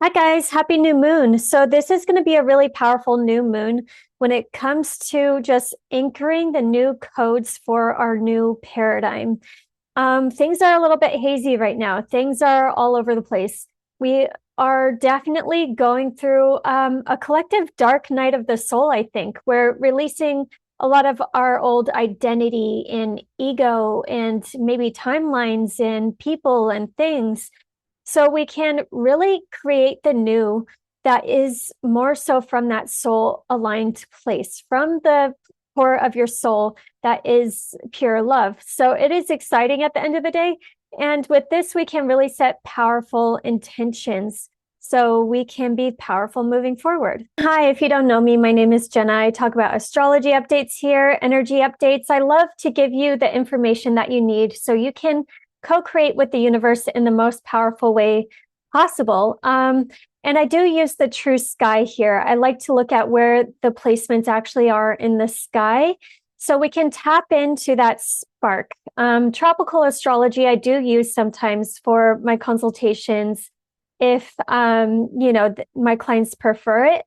Hi guys, happy new moon. So this is going to be a really powerful new moon when it comes to just anchoring the new codes for our new paradigm. Things are a little bit hazy right now. Things are all over the place. We are definitely going through a collective dark night of the soul, I think. We're releasing a lot of our old identity and ego and maybe timelines and people and things so we can really create the new that is more so from that soul aligned place, from the core of your soul that is pure love. So it is exciting at the end of the day. And with this, we can really set powerful intentions so we can be powerful moving forward. Hi, if you don't know me, my name is Jenna. I talk about astrology updates here, energy updates. I love to give you the information that you need so you can co-create with the universe in the most powerful way possible. And I do use the true sky here. I like to look at where the placements actually are in the sky so we can tap into that spark. Tropical astrology, I do use sometimes for my consultations if, my clients prefer it.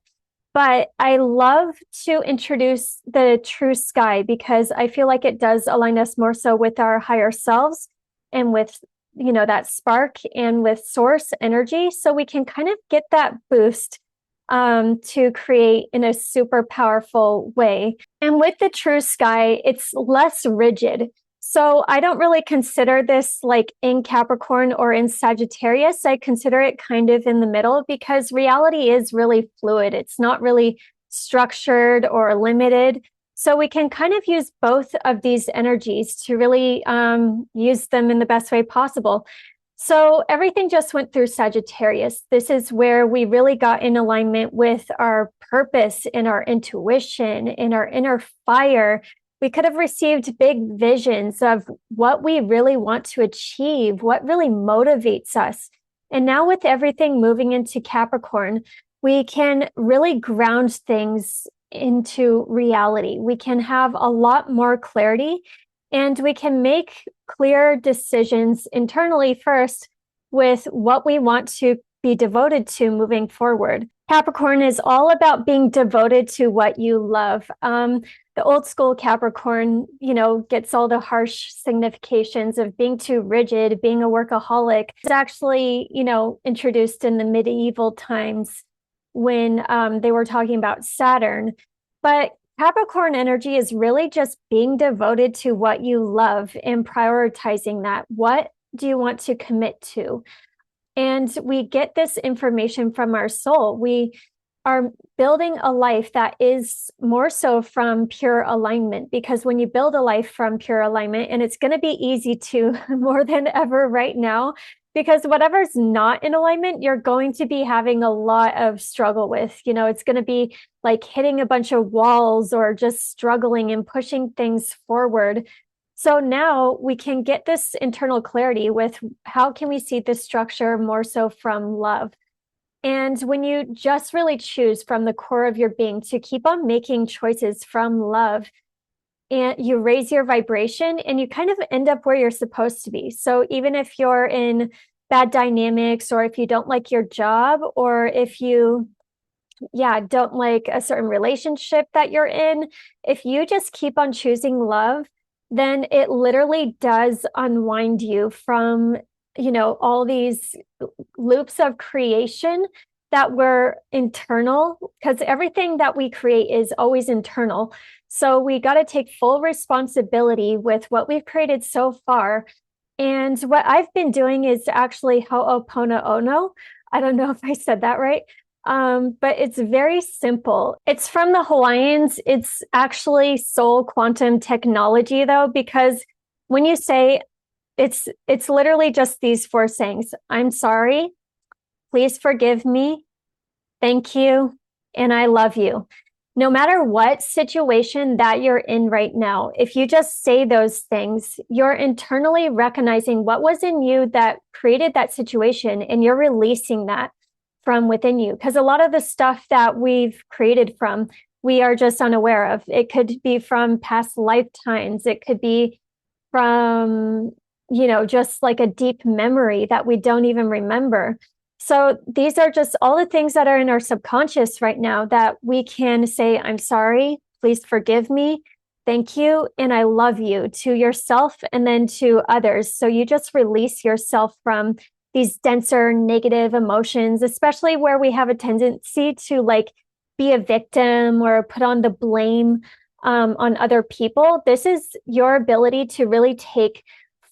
But I love to introduce the true sky because I feel like it does align us more so with our higher selves and with that spark and with source energy, so we can kind of get that boost to create in a super powerful way. And with the true sky, it's less rigid. So I don't really consider this like in Capricorn or in Sagittarius. I consider it kind of in the middle because reality is really fluid. It's not really structured or limited. So we can kind of use both of these energies to really use them in the best way possible. So everything just went through Sagittarius. This is where we really got in alignment with our purpose and our intuition and our inner fire. We could have received big visions of what we really want to achieve, what really motivates us. And now with everything moving into Capricorn, we can really ground things into reality. We can have a lot more clarity and we can make clear decisions internally first with what we want to be devoted to moving forward. Capricorn is all about being devoted to what you love. The old school Capricorn, gets all the harsh significations of being too rigid, being a workaholic. It's actually, introduced in the medieval times when they were talking about Saturn. But Capricorn energy is really just being devoted to what you love and prioritizing that. What do you want to commit to? And we get this information from our soul. We are building a life that is more so from pure alignment, because when you build a life from pure alignment, and it's going to be easy to more than ever right now, because whatever's not in alignment, you're going to be having a lot of struggle with. It's going to be like hitting a bunch of walls or just struggling and pushing things forward. So now we can get this internal clarity with how can we see this structure more so from love. And when you just really choose from the core of your being to keep on making choices from love, and you raise your vibration and you kind of end up where you're supposed to be. So even if you're in bad dynamics, or if you don't like your job, or if you don't like a certain relationship that you're in, if you just keep on choosing love, then it literally does unwind you from all these loops of creation that were internal, because everything that we create is always internal. So we got to take full responsibility with what we've created so far. And what I've been doing is actually Ho'oponopono. I don't know if I said that right. But it's very simple. It's from the Hawaiians. It's actually soul quantum technology, though, because when you say it's literally just these four sayings: I'm sorry, please forgive me, thank you, and I love you. No matter what situation that you're in right now, if you just say those things, you're internally recognizing what was in you that created that situation, and you're releasing that from within you. Because a lot of the stuff that we've created from, we are just unaware of. It could be from past lifetimes. It could be from, just like a deep memory that we don't even remember. So these are just all the things that are in our subconscious right now that we can say, I'm sorry, please forgive me, thank you, and I love you to yourself and then to others. So you just release yourself from these denser negative emotions, especially where we have a tendency to like be a victim or put on the blame on other people. This is your ability to really take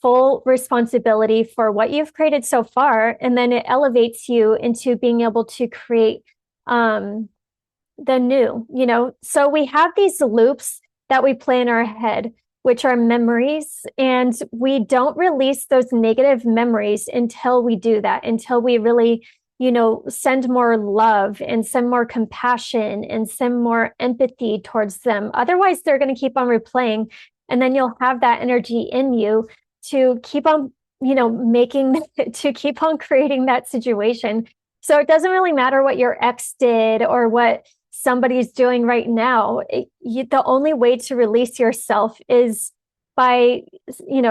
full responsibility for what you've created so far, and then it elevates you into being able to create the new, so we have these loops that we play in our head, which are memories, and we don't release those negative memories until we do that, until we really send more love and send more compassion and send more empathy towards them. Otherwise they're going to keep on replaying, and then you'll have that energy in you to keep on making to keep on creating that situation. So it doesn't really matter what your ex did or what somebody's doing right now. The only way to release yourself is by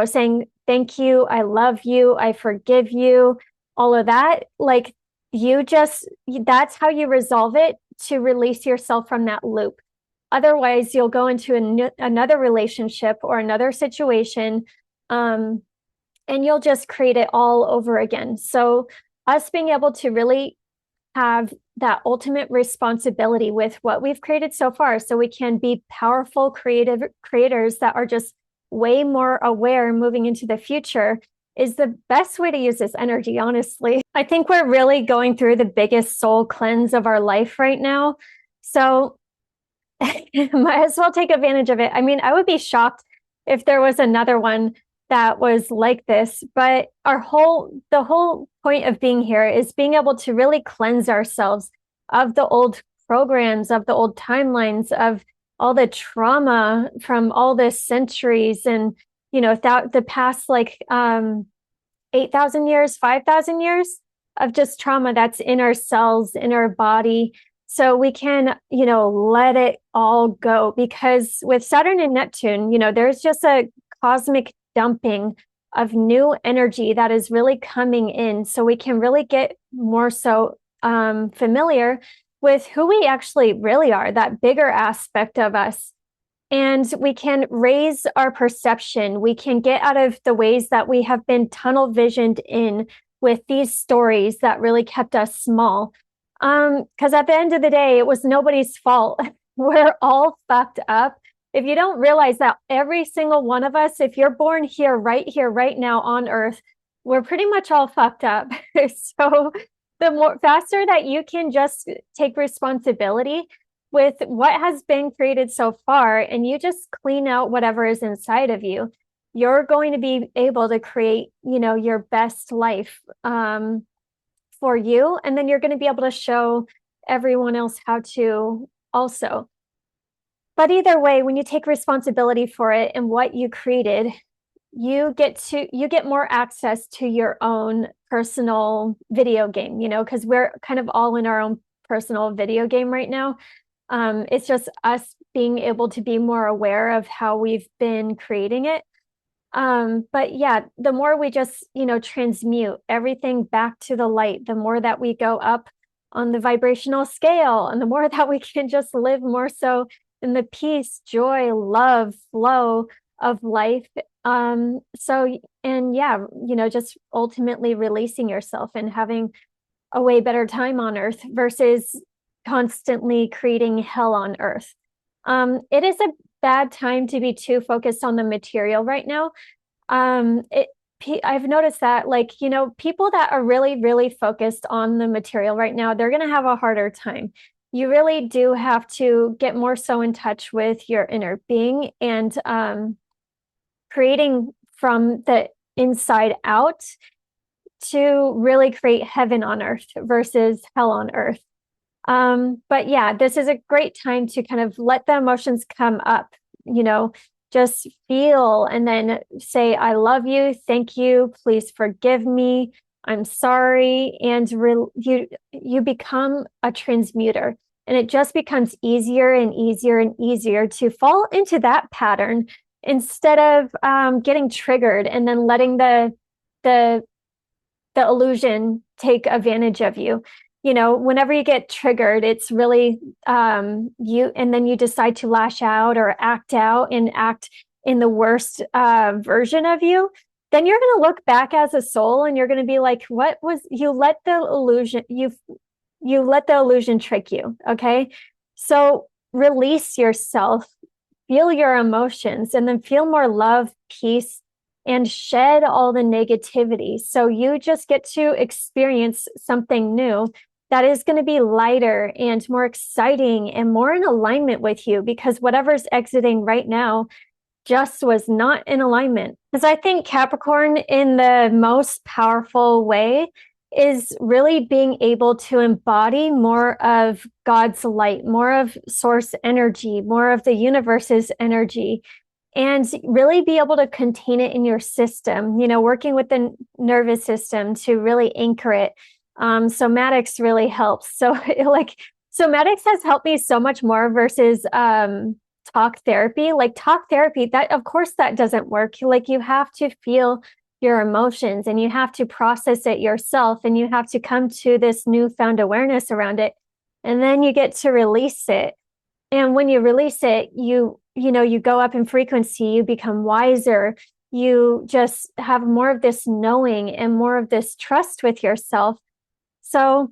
saying thank you, I love you, I forgive you, all of that. Like, that's how you resolve it, to release yourself from that loop. Otherwise you'll go into another relationship or another situation, and you'll just create it all over again. So us being able to really have that ultimate responsibility with what we've created so far, so we can be powerful creative creators that are just way more aware moving into the future, is the best way to use this energy. Honestly, I think we're really going through the biggest soul cleanse of our life right now, so might as well take advantage of it. I mean, I would be shocked if there was another one that was like this, but the whole point of being here is being able to really cleanse ourselves of the old programs, of the old timelines, of all the trauma from all the centuries, and the past, like 8,000 years, 5,000 years of just trauma that's in our cells, in our body. So we can, let it all go, because with Saturn and Neptune, there's just a cosmic dumping of new energy that is really coming in. So we can really get more so familiar with who we actually really are, that bigger aspect of us. And we can raise our perception. We can get out of the ways that we have been tunnel visioned in with these stories that really kept us small. Because at the end of the day, it was nobody's fault. We're all fucked up. If you don't realize that every single one of us, if you're born here, right now on Earth, we're pretty much all fucked up. So the more faster that you can just take responsibility with what has been created so far, and you just clean out whatever is inside of you, you're going to be able to create, your best life for you. And then you're going to be able to show everyone else how to also. But either way, when you take responsibility for it and what you created, you get more access to your own personal video game, because we're kind of all in our own personal video game right now. It's just us being able to be more aware of how we've been creating it. But yeah, the more we just, transmute everything back to the light, the more that we go up on the vibrational scale, and the more that we can just live more so in the peace, joy, love, flow of life. And yeah, just ultimately releasing yourself and having a way better time on Earth versus constantly creating hell on Earth. It is a bad time to be too focused on the material right now. I've noticed that, like, people that are really, really focused on the material right now, they're going to have a harder time. You really do have to get more so in touch with your inner being and creating from the inside out to really create heaven on earth versus hell on earth. But yeah, this is a great time to kind of let the emotions come up, just feel and then say, I love you, thank you, please forgive me, I'm sorry. And you become a transmuter, and it just becomes easier and easier and easier to fall into that pattern instead of getting triggered and then letting the illusion take advantage of you. You know, whenever you get triggered, it's really you, and then you decide to lash out or act out and act in the worst version of you, then you're going to look back as a soul and you're going to be like, what was, you let the illusion, you let the illusion trick you. Okay. So release yourself, feel your emotions, and then feel more love, peace, and shed all the negativity. So you just get to experience something new that is going to be lighter and more exciting and more in alignment with you, because whatever's exiting right now just was not in alignment. Because I think Capricorn, in the most powerful way, is really being able to embody more of God's light, more of source energy, more of the universe's energy, and really be able to contain it in your system, you know, working with the nervous system to really anchor it. Somatics really helps. So like somatics has helped me so much more versus talk therapy. Like talk therapy, that of course that doesn't work. Like you have to feel your emotions and you have to process it yourself, and you have to come to this newfound awareness around it, and then you get to release it. And when you release it, you know, you go up in frequency, you become wiser, you just have more of this knowing and more of this trust with yourself. So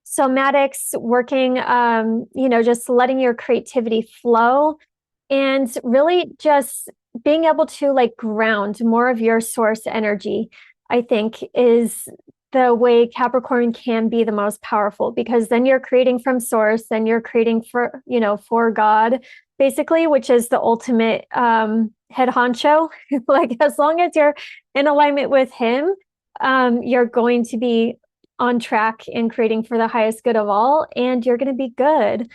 somatics, working, you know, just letting your creativity flow and really just being able to like ground more of your source energy, I think is the way Capricorn can be the most powerful, because then you're creating from source, then you're creating for, you know, for God, basically, which is the ultimate head honcho. Like as long as you're in alignment with him, you're going to be on track in creating for the highest good of all, and you're going to be good.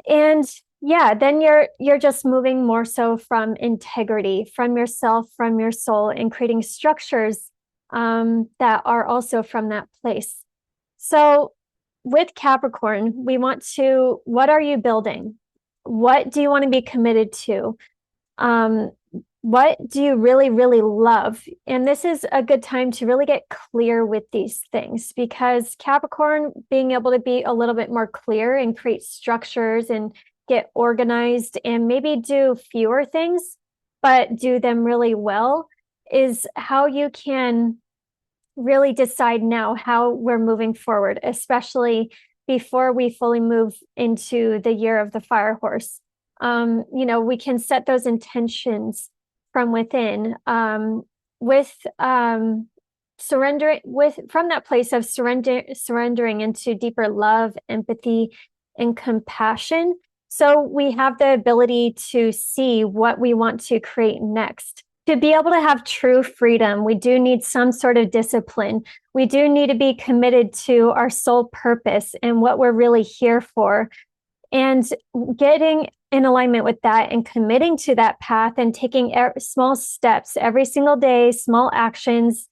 And yeah, then you're just moving more so from integrity, from yourself, from your soul, and creating structures that are also from that place. So with Capricorn, we want to, what are you building? What do you want to be committed to? What do you really, really love? And this is a good time to really get clear with these things, because Capricorn, being able to be a little bit more clear and create structures and get organized and maybe do fewer things, but do them really well, is how you can really decide now how we're moving forward, especially before we fully move into the year of the fire horse. You know, we can set those intentions from within, with surrender, with from that place of surrendering into deeper love, empathy, and compassion. So we have the ability to see what we want to create next. To be able to have true freedom, we do need some sort of discipline. We do need to be committed to our soul purpose and what we're really here for. And getting in alignment with that and committing to that path and taking small steps every single day, small actions,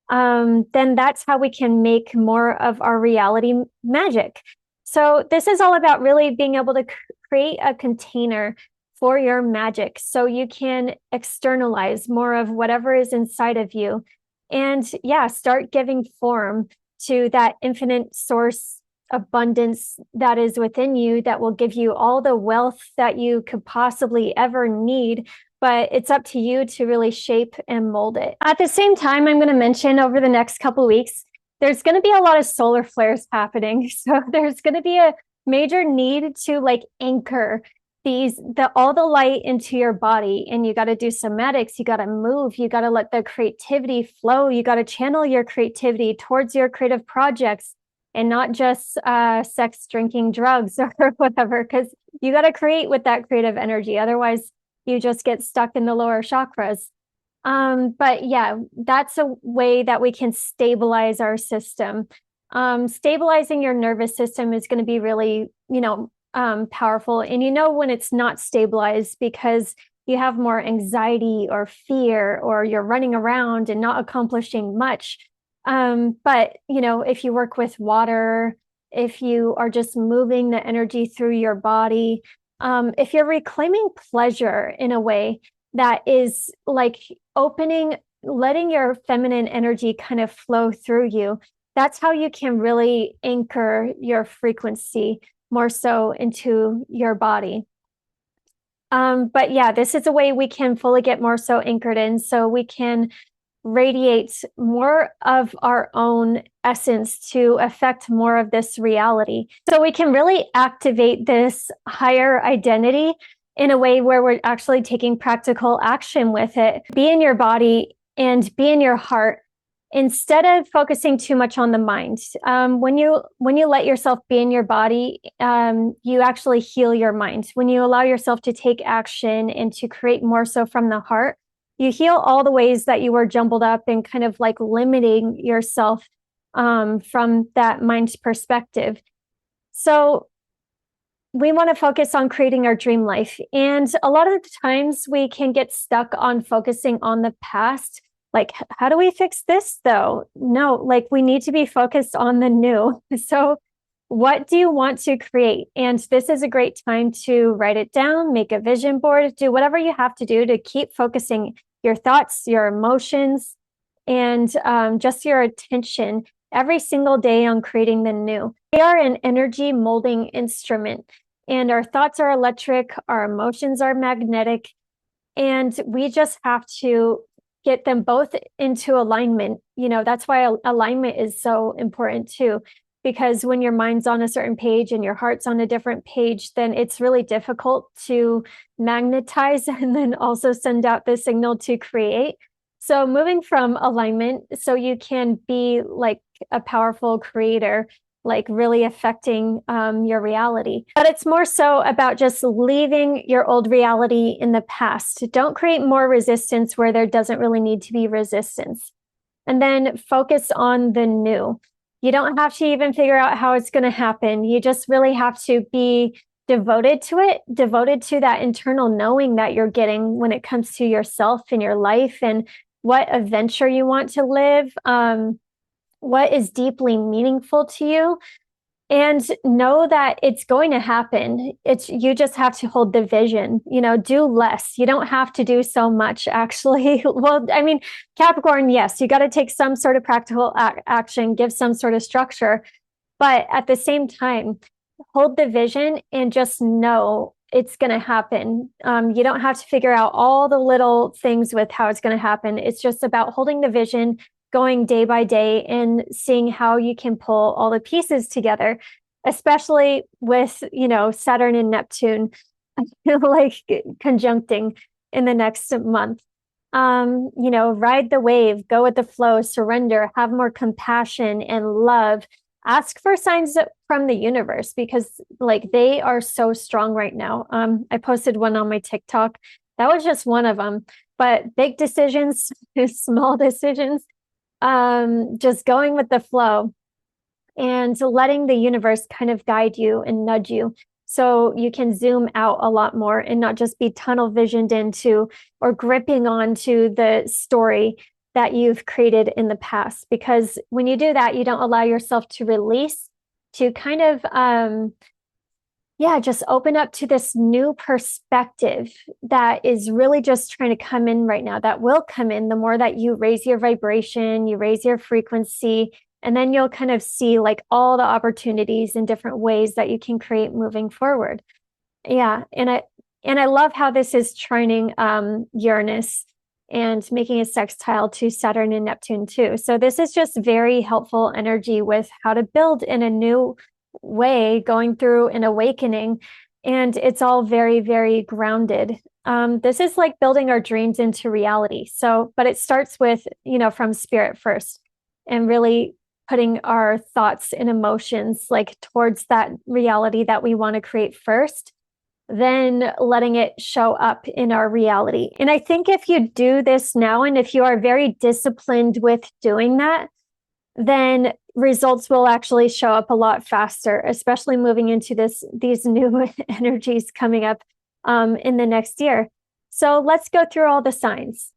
then that's how we can make more of our reality magic. So this is all about really being able to create a container for your magic, so you can externalize more of whatever is inside of you. And yeah, start giving form to that infinite source abundance that is within you, that will give you all the wealth that you could possibly ever need. But it's up to you to really shape and mold it. At the same time, I'm going to mention over the next couple of weeks, there's going to be a lot of solar flares happening. So there's going to be a major need to like anchor all the light into your body, and you got to do somatics, you got to move, you got to let the creativity flow, you got to channel your creativity towards your creative projects and not just sex, drinking, drugs, or whatever, because you got to create with that creative energy. Otherwise, you just get stuck in the lower chakras. But yeah, that's a way that we can stabilize our system. Stabilizing your nervous system is going to be really, you know, powerful. And you know when it's not stabilized because you have more anxiety or fear, or you're running around and not accomplishing much. But you know, if you work with water, if you are just moving the energy through your body, if you're reclaiming pleasure in a way that is like opening, letting your feminine energy kind of flow through you, That's how you can really anchor your frequency more so into your body. But yeah, this is a way we can fully get more so anchored in, so we can radiate more of our own essence to affect more of this reality. So we can really activate this higher identity in a way where we're actually taking practical action with it. Be in your body and be in your heart instead of focusing too much on the mind. When you let yourself be in your body, you actually heal your mind. When you allow yourself to take action and to create more so from the heart, you heal all the ways that you were jumbled up and kind of like limiting yourself from that mind perspective. So we want to focus on creating our dream life. And a lot of the times we can get stuck on focusing on the past. Like, how do we fix this though? No, like we need to be focused on the new. So what do you want to create? And this is a great time to write it down, make a vision board, do whatever you have to do to keep focusing your thoughts, your emotions, and just your attention every single day on creating the new. We are an energy molding instrument, and our thoughts are electric, our emotions are magnetic, and we just have to get them both into alignment. You know, that's why alignment is so important too, because when your mind's on a certain page and your heart's on a different page, then it's really difficult to magnetize and then also send out the signal to create. So moving from alignment so you can be like a powerful creator, like really affecting your reality. But it's more so about just leaving your old reality in the past. Don't create more resistance where there doesn't really need to be resistance. And then focus on the new. You don't have to even figure out how it's going to happen. You just really have to be devoted to it, devoted to that internal knowing that you're getting when it comes to yourself and your life and what adventure you want to live, what is deeply meaningful to you, and know that it's going to happen. You just have to hold the vision, do less. You don't have to do so much, actually. Well, I mean, Capricorn, yes, you got to take some sort of practical action, give some sort of structure, but at the same time, hold the vision and just know it's going to happen. You don't have to figure out all the little things with how it's going to happen. It's just about holding the vision, going day by day and seeing how you can pull all the pieces together, especially with, Saturn and Neptune like conjuncting in the next month. Ride the wave, go with the flow, surrender, have more compassion and love. Ask for signs from the universe because like they are so strong right now. I posted one on my TikTok. That was just one of them, but big decisions, small decisions, just going with the flow and letting the universe kind of guide you and nudge you so you can zoom out a lot more and not just be tunnel visioned into or gripping onto the story that you've created in the past. Because when you do that, you don't allow yourself to release, to kind of just open up to this new perspective that is really just trying to come in right now, that will come in the more that you raise your vibration, you raise your frequency, and then you'll kind of see like all the opportunities in different ways that you can create moving forward. Yeah. And I love how this is trining Uranus and making a sextile to Saturn and Neptune too. So this is just very helpful energy with how to build in a new way, going through an awakening, and it's all very, very grounded. This is like building our dreams into reality. So, but it starts with, from spirit first and really putting our thoughts and emotions like towards that reality that we want to create first, then letting it show up in our reality. And I think if you do this now, and if you are very disciplined with doing that, then results will actually show up a lot faster, especially moving into these new energies coming up in the next year. So let's go through all the signs.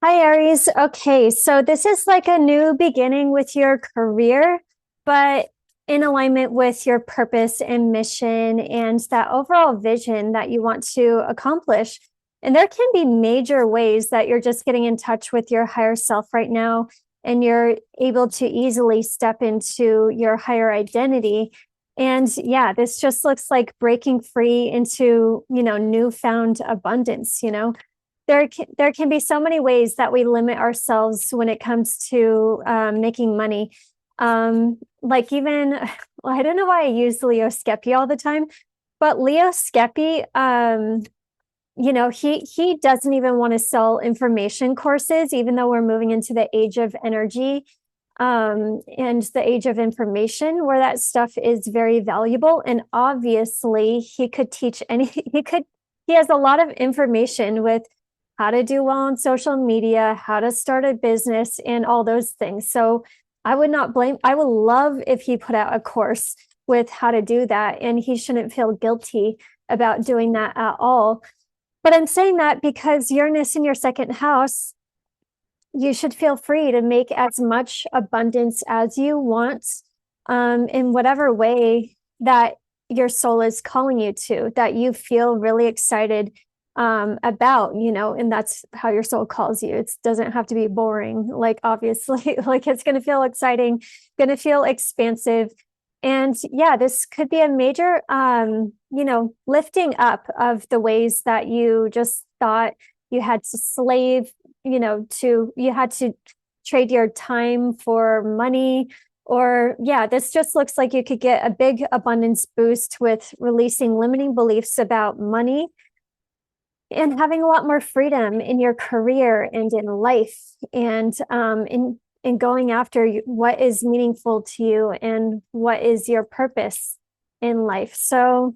Hi, Aries. Okay, so this is like a new beginning with your career, but in alignment with your purpose and mission and that overall vision that you want to accomplish. And there can be major ways that you're just getting in touch with your higher self right now and you're able to easily step into your higher identity. And yeah, this just looks like breaking free into, newfound abundance. There can be so many ways that we limit ourselves when it comes to making money. Like even, well, I don't know why I use Leo Skepi all the time, but Leo Skepi, he doesn't even want to sell information courses, even though we're moving into the age of energy and the age of information, where that stuff is very valuable. And obviously, he could teach he has a lot of information with how to do well on social media, how to start a business, and all those things. So I would love if he put out a course with how to do that, and he shouldn't feel guilty about doing that at all. But I'm saying that because Uranus in your second house, you should feel free to make as much abundance as you want, in whatever way that your soul is calling you to, that you feel really excited about, and that's how your soul calls you. It doesn't have to be boring, like obviously, like it's going to feel exciting, going to feel expansive. And yeah, this could be a major, lifting up of the ways that you just thought you had to slave, you had to trade your time for money. Or yeah, this just looks like you could get a big abundance boost with releasing limiting beliefs about money and having a lot more freedom in your career and in life, and in going after what is meaningful to you and what is your purpose in life. So,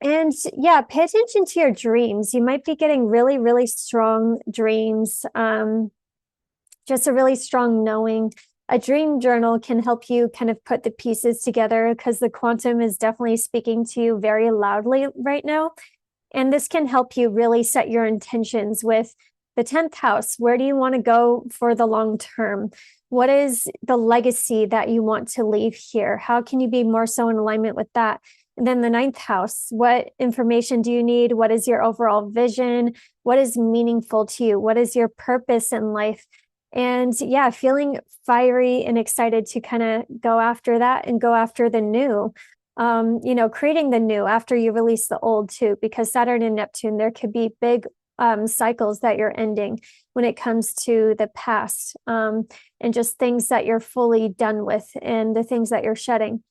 and yeah, pay attention to your dreams. You might be getting really, really strong dreams, just a really strong knowing. A dream journal can help you kind of put the pieces together, because the quantum is definitely speaking to you very loudly right now. And this can help you really set your intentions with the 10th house. Where do you want to go for the long term? What is the legacy that you want to leave here? How can you be more so in alignment with that? And then the 9th house, what information do you need? What is your overall vision? What is meaningful to you? What is your purpose in life? And yeah, feeling fiery and excited to kind of go after that and go after the new. Creating the new after you release the old too, because Saturn and Neptune, there could be big cycles that you're ending when it comes to the past, and just things that you're fully done with and the things that you're shedding.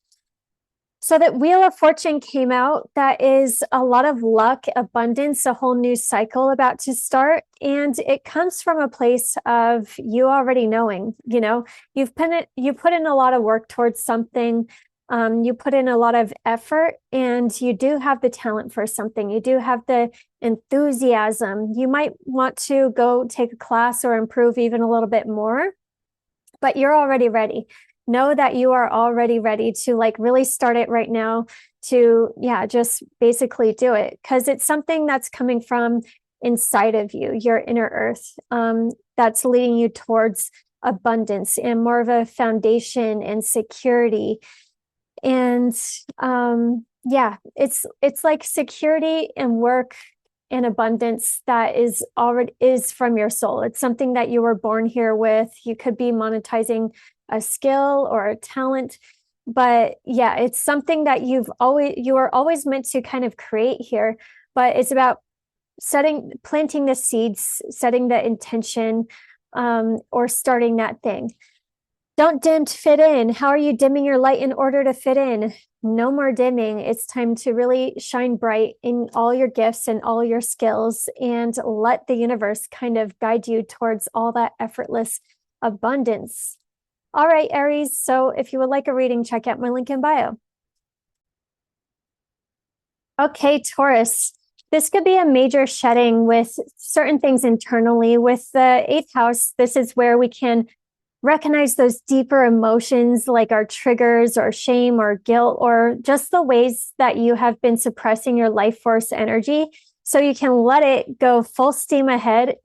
So that Wheel of Fortune came out. That is a lot of luck, abundance, a whole new cycle about to start. And it comes from a place of you already knowing, you put in a lot of work towards something. You put in a lot of effort, and you do have the talent for something. You do have the enthusiasm. You might want to go take a class or improve even a little bit more, but you're already ready. Know that you are already ready to really start it right now, to, just basically do it, because it's something that's coming from inside of you, your inner earth, that's leading you towards abundance and more of a foundation and security. And it's like security and work and abundance that is from your soul. It's something that you were born here with. You could be monetizing a skill or a talent, but yeah, it's something that you are always meant to kind of create here. But it's about planting the seeds, setting the intention, or starting that thing. Don't dim to fit in. How are you dimming your light in order to fit in? No more dimming. It's time to really shine bright in all your gifts and all your skills, and let the universe kind of guide you towards all that effortless abundance. All right, Aries. So if you would like a reading, check out my link in bio. Okay, Taurus. This could be a major shedding with certain things internally. With the 8th house, this is where we can recognize those deeper emotions, like our triggers or shame or guilt, or just the ways that you have been suppressing your life force energy. So you can let it go full steam ahead,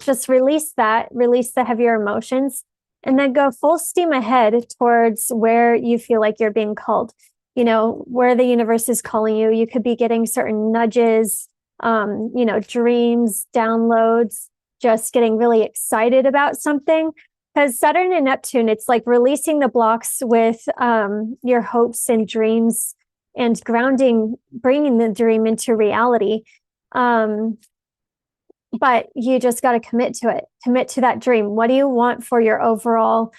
just release the heavier emotions, and then go full steam ahead towards where you feel like you're being called, where the universe is calling you. You could be getting certain nudges, dreams, downloads, just getting really excited about something. because Saturn and Neptune, it's like releasing the blocks with your hopes and dreams and grounding, bringing the dream into reality. But you just got to commit to it, commit to that dream. What do you want for your overall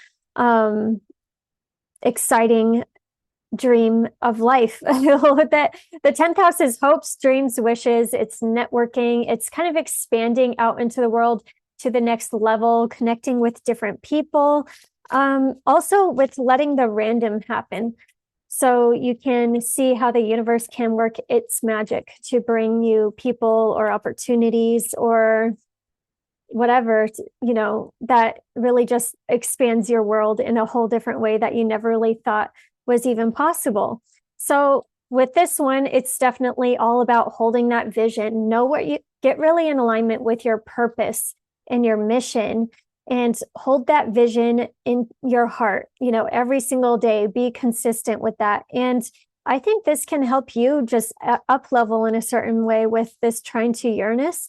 exciting dream of life? That the 10th house is hopes, dreams, wishes. It's networking. It's kind of expanding out into the world to the next level, connecting with different people. Also with letting the random happen. So you can see how the universe can work its magic to bring you people or opportunities or whatever, you know, that really just expands your world in a whole different way that you never really thought was even possible. So with this one, it's definitely all about holding that vision. Know what you get, really in alignment with your purpose and your mission, and hold that vision in your heart, you know, every single day. Be consistent with that. And I think this can help you just up level in a certain way with this trine to Uranus.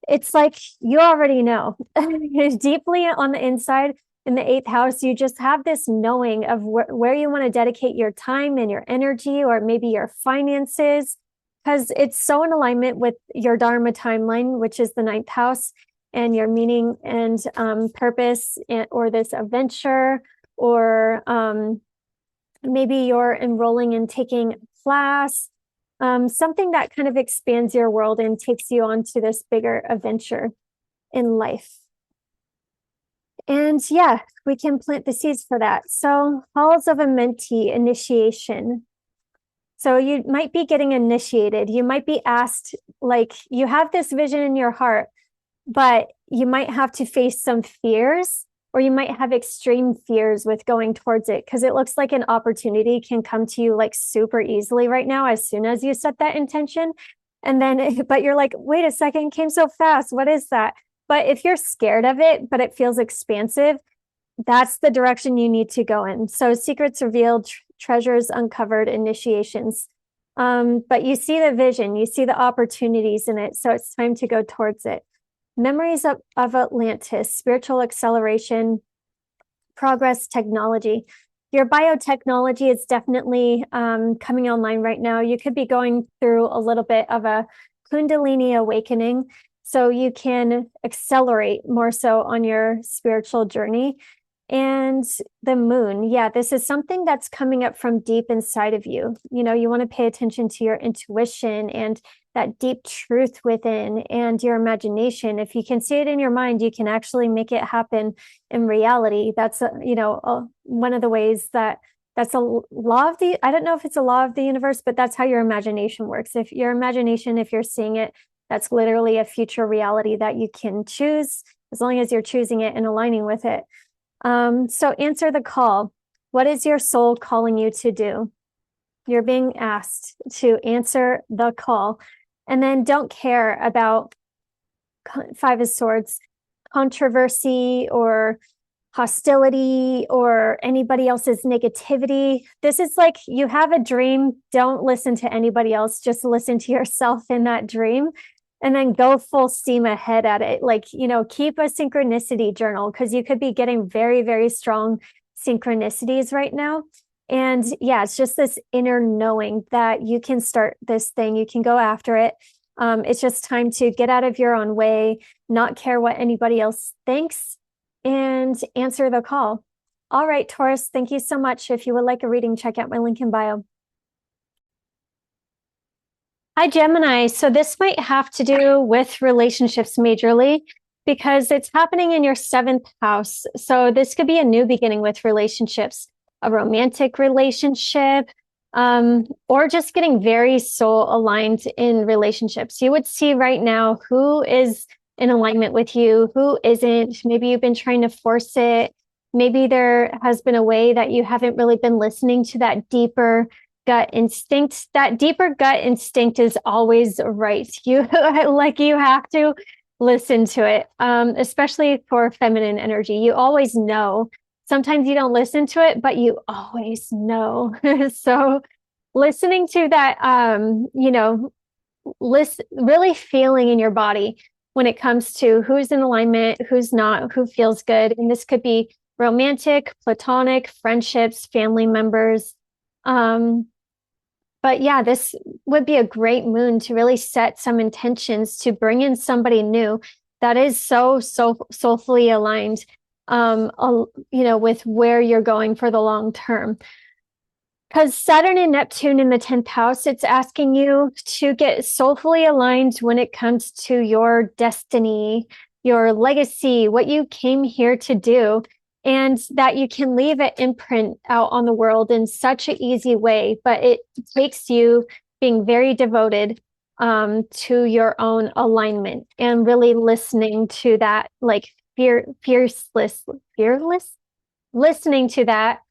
It's like you already know deeply on the inside in the 8th house, you just have this knowing of where you want to dedicate your time and your energy, or maybe your finances, because it's so in alignment with your Dharma timeline, which is the 9th house, and your meaning and purpose, or this adventure, or maybe you're enrolling and taking a class, something that kind of expands your world and takes you on to this bigger adventure in life. And yeah, we can plant the seeds for that. So halls of a mentee, initiation. So you might be getting initiated. You might be asked, like, you have this vision in your heart, but you might have to face some fears, or you might have extreme fears with going towards it, because it looks like an opportunity can come to you like super easily right now as soon as you set that intention. And then, but you're like, wait a second, it came so fast. What is that? But if you're scared of it, but it feels expansive, that's the direction you need to go in. So secrets revealed, treasures uncovered, initiations. But you see the vision, you see the opportunities in it. So it's time to go towards it. Memories of Atlantis, spiritual acceleration, progress, technology. Your biotechnology is definitely coming online right now. You could be going through a little bit of a Kundalini awakening, so you can accelerate more so on your spiritual journey. And the moon, yeah, this is something that's coming up from deep inside of you. You know, you want to pay attention to your intuition and that deep truth within, and your imagination. If you can see it in your mind, you can actually make it happen in reality. That's one of the ways that's a law of the, I don't know if it's a law of the universe, but that's how your imagination works. If your imagination, if you're seeing it, that's literally a future reality that you can choose, as long as you're choosing it and aligning with it. So answer the call. What is your soul calling you to do? You're being asked to answer the call. And then don't care about 5 of Swords, controversy or hostility or anybody else's negativity. This is like, you have a dream. Don't listen to anybody else. Just listen to yourself in that dream, and then go full steam ahead at it. Like, you know, keep a synchronicity journal, because you could be getting very, very strong synchronicities right now. And yeah, it's just this inner knowing that you can start this thing, you can go after it. It's just time to get out of your own way, not care what anybody else thinks, and answer the call. All right, Taurus, thank you so much. If you would like a reading, check out my link in bio. Hi, Gemini. So this might have to do with relationships majorly, because it's happening in your 7th house. So this could be a new beginning with relationships, a romantic relationship, or just getting very soul aligned in relationships. You would see right now who is in alignment with you, who isn't. Maybe you've been trying to force it. Maybe there has been a way that you haven't really been listening to that deeper gut instinct. That deeper gut instinct is always right. You you have to listen to it, especially for feminine energy. You always know. Sometimes you don't listen to it, but you always know. So listening to that, really feeling in your body when it comes to who's in alignment, who's not, who feels good. And this could be romantic, platonic, friendships, family members. Um, but yeah, this would be a great moon to really set some intentions to bring in somebody new that is so soulfully aligned, with where you're going for the long term. Because Saturn and Neptune in the 10th house, it's asking you to get soulfully aligned when it comes to your destiny, your legacy, what you came here to do, and that you can leave an imprint out on the world in such an easy way. But it takes you being very devoted to your own alignment and really listening to that, like fearless, listening to that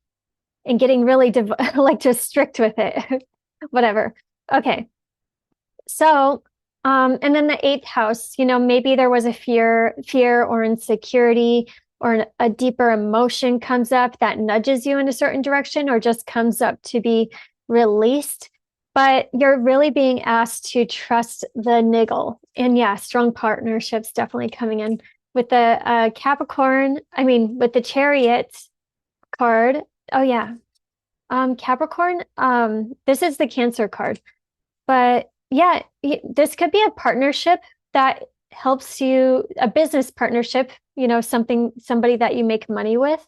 and getting really like just strict with it. Whatever. Okay. So, and then the eighth house, maybe there was a fear or insecurity or a deeper emotion comes up that nudges you in a certain direction or just comes up to be released. But you're really being asked to trust the niggle. And yeah, strong partnerships definitely coming in with the Capricorn. I mean, with the Chariot card. Oh yeah. Capricorn, this is the Cancer card. But yeah, this could be a partnership that helps you, a business partnership, somebody that you make money with.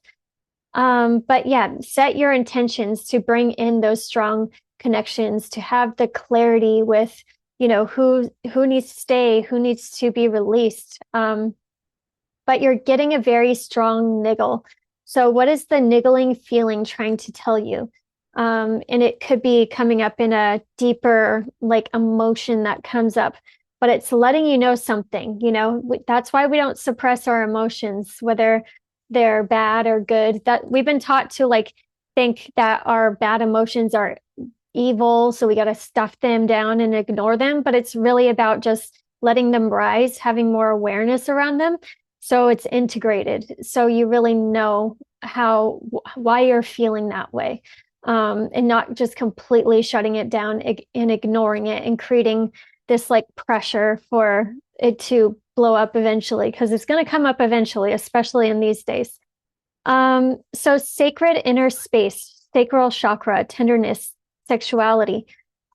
But yeah, set your intentions to bring in those strong connections, to have the clarity with, who needs to stay, who needs to be released. But you're getting a very strong niggle. So what is the niggling feeling trying to tell you? And it could be coming up in a deeper like emotion that comes up, but it's letting you know something, that's why we don't suppress our emotions, whether they're bad or good. That we've been taught to like think that our bad emotions are evil, so we got to stuff them down and ignore them, but it's really about just letting them rise, having more awareness around them. So it's integrated. So you really know why you're feeling that way. And not just completely shutting it down and ignoring it and creating this like pressure for it to blow up eventually, because it's going to come up eventually, especially in these days. So sacred inner space, sacral chakra, tenderness, sexuality.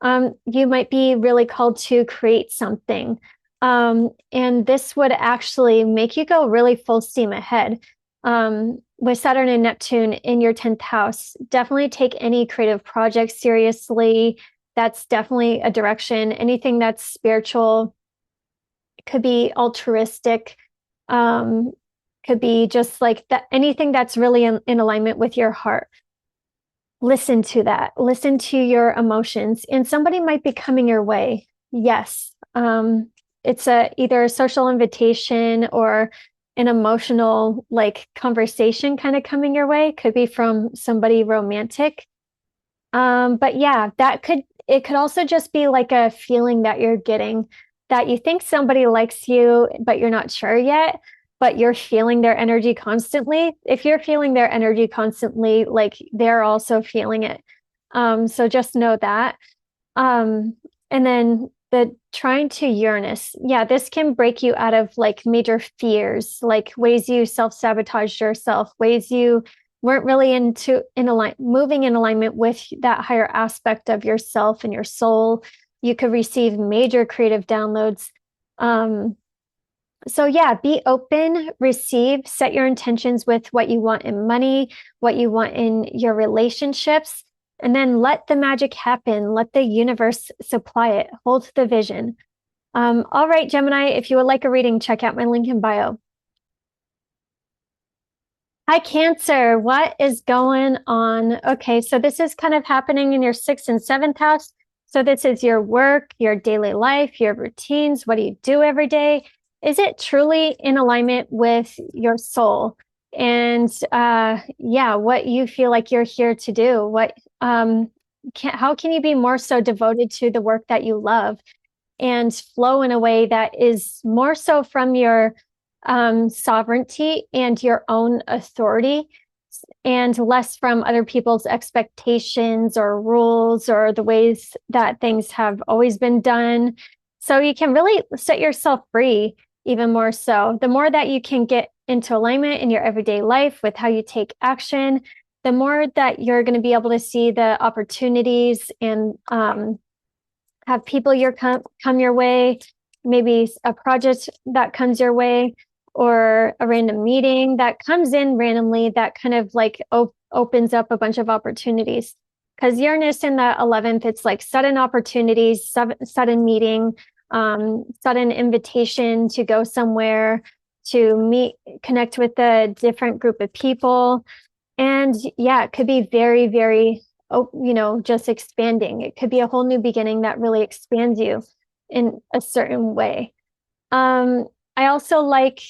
You might be really called to create something. And this would actually make you go really full steam ahead. With Saturn and Neptune in your 10th house, definitely take any creative project seriously. That's definitely a direction. Anything that's spiritual, could be altruistic, could be just like that, anything that's really in alignment with your heart. Listen to that. Listen to your emotions, and somebody might be coming your way. Yes. It's either a social invitation or an emotional like conversation kind of coming your way. Could be from somebody romantic. But yeah, it could also just be like a feeling that you're getting, that you think somebody likes you, but you're not sure yet, but you're feeling their energy constantly. If you're feeling their energy constantly, like they're also feeling it. So just know that. And then the trying to Uranus. Yeah, this can break you out of like major fears, like ways you self-sabotaged yourself, ways you weren't really moving in alignment with that higher aspect of yourself and your soul. You could receive major creative downloads. So yeah, be open, receive, set your intentions with what you want in money, what you want in your relationships, and then let the magic happen. Let the universe supply it. Hold the vision. All right, Gemini, if you would like a reading, check out my link in bio. Hi, Cancer. What is going on? Okay, so this is kind of happening in your 6th and 7th house. So this is your work, your daily life, your routines. What do you do every day? Is it truly in alignment with your soul? And yeah, what you feel like you're here to do? How can you be more so devoted to the work that you love and flow in a way that is more so from your sovereignty and your own authority, and less from other people's expectations or rules or the ways that things have always been done? So you can really set yourself free, even more so. The more that you can get into alignment in your everyday life with how you take action, the more that you're going to be able to see the opportunities and have people come your way, maybe a project that comes your way, or a random meeting that comes in randomly that kind of like opens up a bunch of opportunities. Because Uranus in the 11th, it's like sudden opportunities, sudden meeting, sudden invitation to go somewhere, to meet, connect with a different group of people. And yeah, it could be very, very, just expanding. It could be a whole new beginning that really expands you in a certain way. I also like,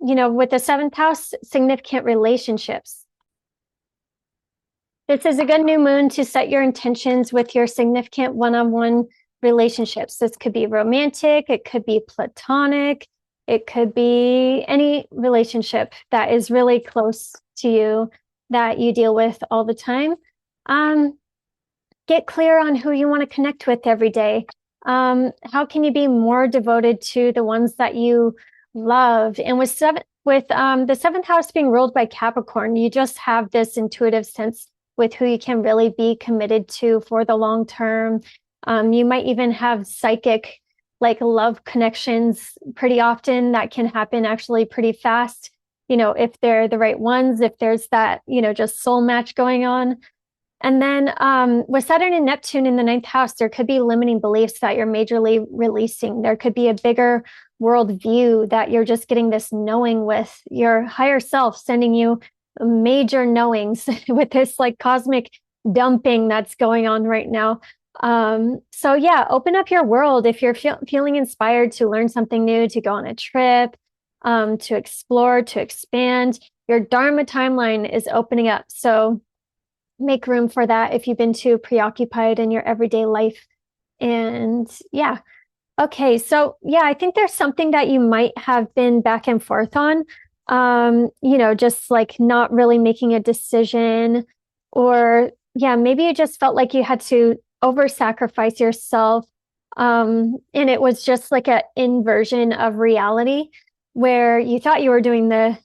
with the seventh house, significant relationships. This is a good new moon to set your intentions with your significant one-on-one relationships. This could be romantic, it could be platonic, it could be any relationship that is really close to you that you deal with all the time. Get clear on who you want to connect with every day. How can you be more devoted to the ones that you love? And with the seventh house being ruled by Capricorn, you just have this intuitive sense with who you can really be committed to for the long term. You might even have psychic, like love connections pretty often that can happen actually pretty fast. If they're the right ones, if there's that, just soul match going on. And then with Saturn and Neptune in the ninth house, there could be limiting beliefs that you're majorly releasing. There could be a bigger worldview that you're just getting this knowing with your higher self, sending you major knowings with this like cosmic dumping that's going on right now. So yeah, open up your world if you're feeling inspired to learn something new, to go on a trip, to explore, to expand. Your Dharma timeline is opening up. So make room for that if you've been too preoccupied in your everyday life. And yeah. Okay. So yeah, I think there's something that you might have been back and forth on. Just like not really making a decision, or yeah, maybe you just felt like you had to over sacrifice yourself. And it was just like an inversion of reality where you thought you were doing the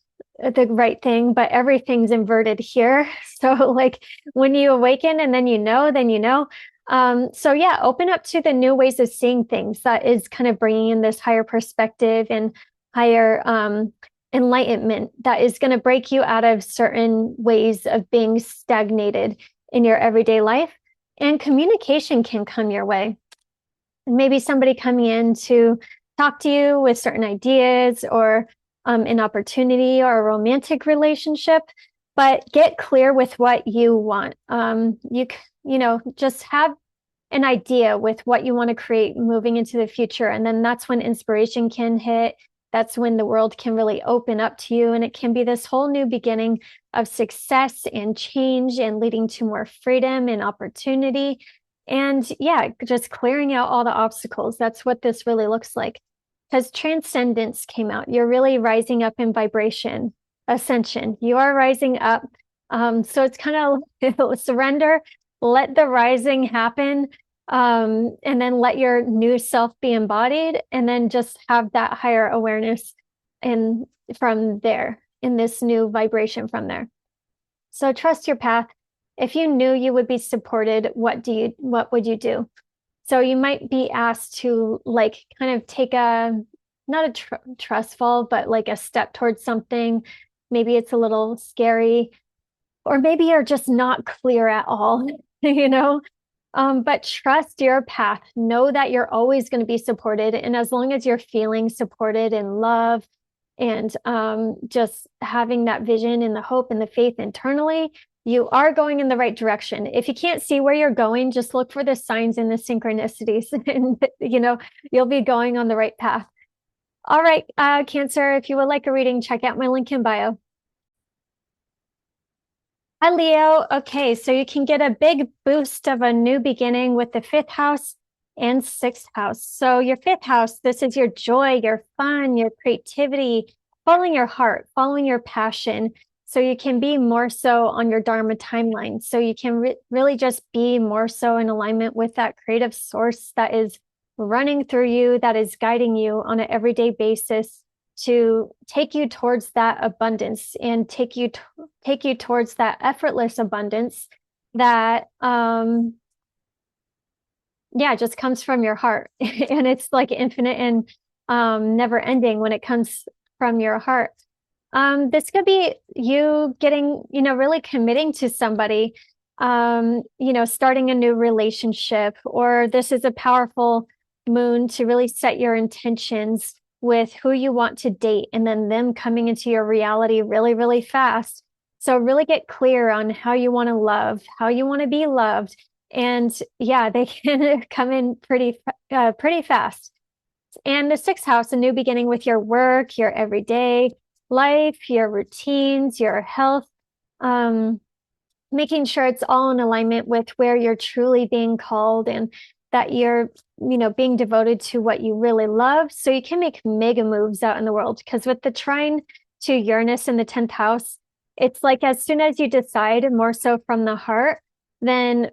right thing, but everything's inverted here. So like when you awaken and then you know. So yeah, open up to the new ways of seeing things. That is kind of bringing in this higher perspective and higher enlightenment that is going to break you out of certain ways of being stagnated in your everyday life. And communication can come your way. Maybe somebody coming in to talk to you with certain ideas, or an opportunity or a romantic relationship, but get clear with what you want. Just have an idea with what you want to create moving into the future. And then that's when inspiration can hit. That's when the world can really open up to you. And it can be this whole new beginning of success and change and leading to more freedom and opportunity. And yeah, just clearing out all the obstacles. That's what this really looks like. Because transcendence came out. You're really rising up in vibration, ascension. You are rising up. So it's kind of surrender, let the rising happen, and then let your new self be embodied, and then just have that higher awareness and from there, in this new vibration from there. So trust your path. If you knew you would be supported, what would you do? So you might be asked to like kind of take not a trust fall, but like a step towards something. Maybe it's a little scary, or maybe you're just not clear at all, but trust your path. Know that you're always going to be supported. And as long as you're feeling supported and love and just having that vision and the hope and the faith internally, you are going in the right direction. If you can't see where you're going, just look for the signs and the synchronicities, and you'll be going on the right path. All right, Cancer, if you would like a reading, check out my link in bio. Hi, Leo. Okay, so you can get a big boost of a new beginning with the fifth house and sixth house. So your fifth house, this is your joy, your fun, your creativity, following your heart, following your passion. So you can be more so on your Dharma timeline. So you can really just be more so in alignment with that creative source that is running through you, that is guiding you on an everyday basis to take you towards that abundance and take you towards that effortless abundance that yeah, just comes from your heart. And it's like infinite and never ending when it comes from your heart. This could be you getting, really committing to somebody, starting a new relationship, or this is a powerful moon to really set your intentions with who you want to date and then them coming into your reality really, really fast. So really get clear on how you want to love, how you want to be loved. And yeah, they can come in pretty fast. And the sixth house, a new beginning with your work, your everyday life, your routines, your health, making sure it's all in alignment with where you're truly being called and that you're, being devoted to what you really love. So you can make mega moves out in the world, because with the trine to Uranus in the 10th house, it's like as soon as you decide more so from the heart, then,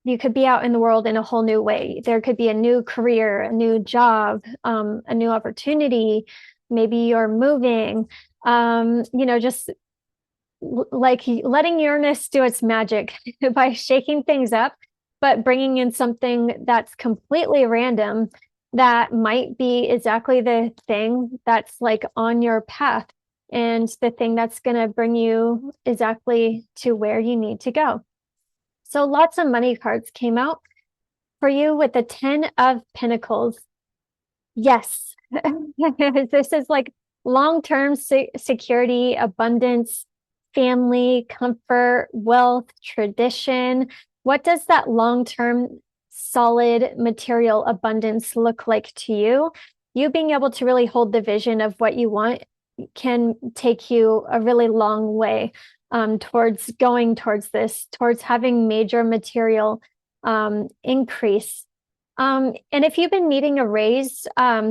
you could be out in the world in a whole new way. There could be a new career, a new job, a new opportunity. Maybe you're moving, just like letting Uranus do its magic by shaking things up, but bringing in something that's completely random that might be exactly the thing that's like on your path and the thing that's going to bring you exactly to where you need to go. So lots of money cards came out for you with the 10 of Pentacles. Yes, this is like long-term security, abundance, family, comfort, wealth, tradition. What does that long-term solid material abundance look like to you? You being able to really hold the vision of what you want can take you a really long way towards going towards this, towards having major material increase. And if you've been needing a raise,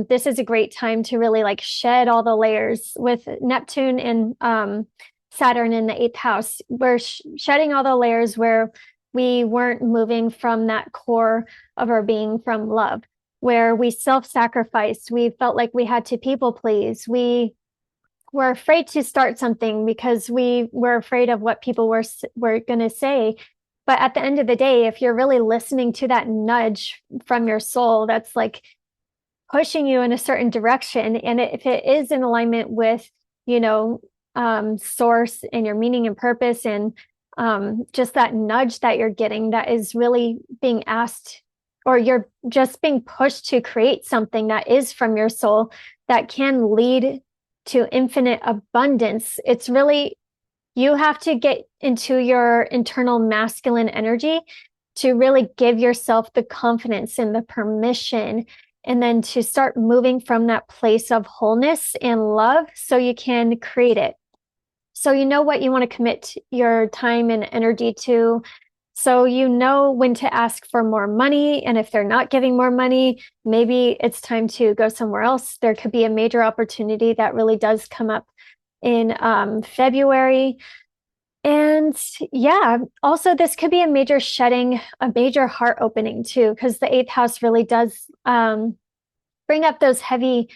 this is a great time to really like shed all the layers with Neptune and Saturn in the eighth house. We're shedding all the layers where we weren't moving from that core of our being from love, where we self-sacrificed. We felt like we had to people please. We were afraid to start something because we were afraid of what people were going to say. But at the end of the day, if you're really listening to that nudge from your soul, that's like pushing you in a certain direction, and if it is in alignment with, source and your meaning and purpose, and just that nudge that you're getting that is really being asked, or you're just being pushed to create something that is from your soul that can lead to infinite abundance. It's really, you have to get into your internal masculine energy to really give yourself the confidence and the permission, and then to start moving from that place of wholeness and love so you can create it. So you know what you want to commit your time and energy to. So you know when to ask for more money, and if they're not giving more money, maybe it's time to go somewhere else. There could be a major opportunity that really does come up in February. And yeah, also this could be a major shedding, a major heart opening too, because the eighth house really does bring up those heavy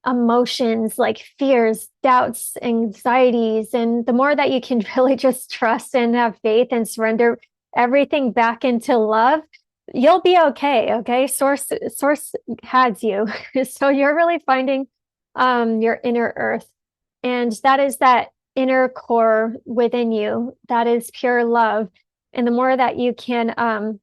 emotions like fears, doubts, anxieties. And the more that you can really just trust and have faith and surrender everything back into love, you'll be okay. Okay. Source has you. So you're really finding your inner earth. And that is that inner core within you. That is pure love. And the more that you can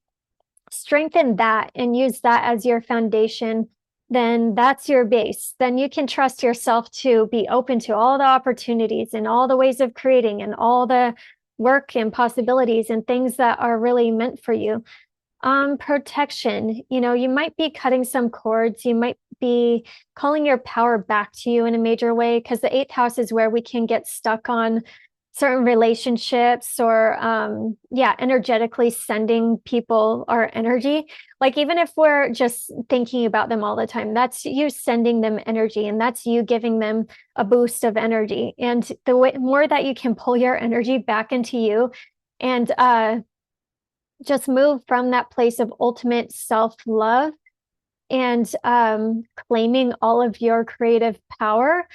strengthen that and use that as your foundation, then that's your base. Then you can trust yourself to be open to all the opportunities and all the ways of creating and all the work and possibilities and things that are really meant for you. Protection, you might be cutting some cords. You might be calling your power back to you in a major way, because the eighth house is where we can get stuck on certain relationships, or energetically sending people our energy. Like even if we're just thinking about them all the time, that's you sending them energy, and that's you giving them a boost of energy. And the more that you can pull your energy back into you and just move from that place of ultimate self-love and claiming all of your creative power,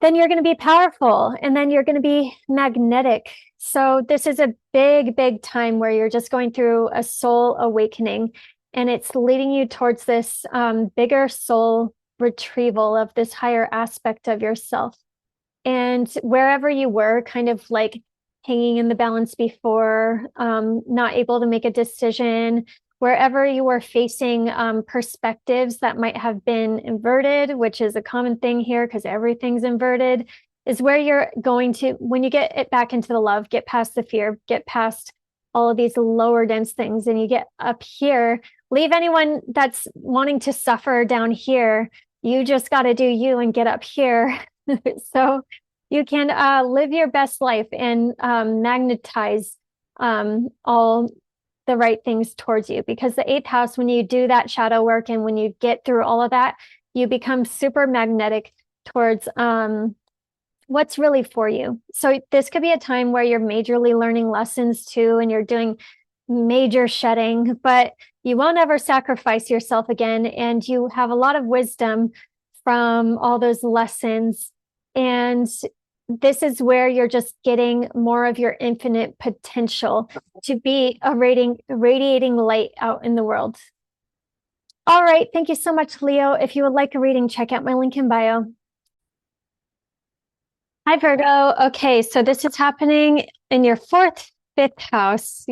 then you're going to be powerful and then you're going to be magnetic. So this is a big, big time where you're just going through a soul awakening, and it's leading you towards this bigger soul retrieval of this higher aspect of yourself. And wherever you were kind of like hanging in the balance before, not able to make a decision, wherever you were facing perspectives that might have been inverted, which is a common thing here because everything's inverted, is where you're going to, when you get it back into the love, get past the fear, get past all of these lower dense things, and you get up here, leave anyone that's wanting to suffer down here. You just got to do you and get up here. So you can live your best life and magnetize all the right things towards you, because the 8th house, when you do that shadow work and when you get through all of that, you become super magnetic towards what's really for you. So this could be a time where you're majorly learning lessons too, and you're doing major shedding, but you won't ever sacrifice yourself again. And you have a lot of wisdom from all those lessons. And this is where you're just getting more of your infinite potential to be a radiating light out in the world. All right. Thank you so much, Leo. If you would like a reading, check out my link in bio. Hi, Virgo. Okay, so this is happening in your 4th, 5th house,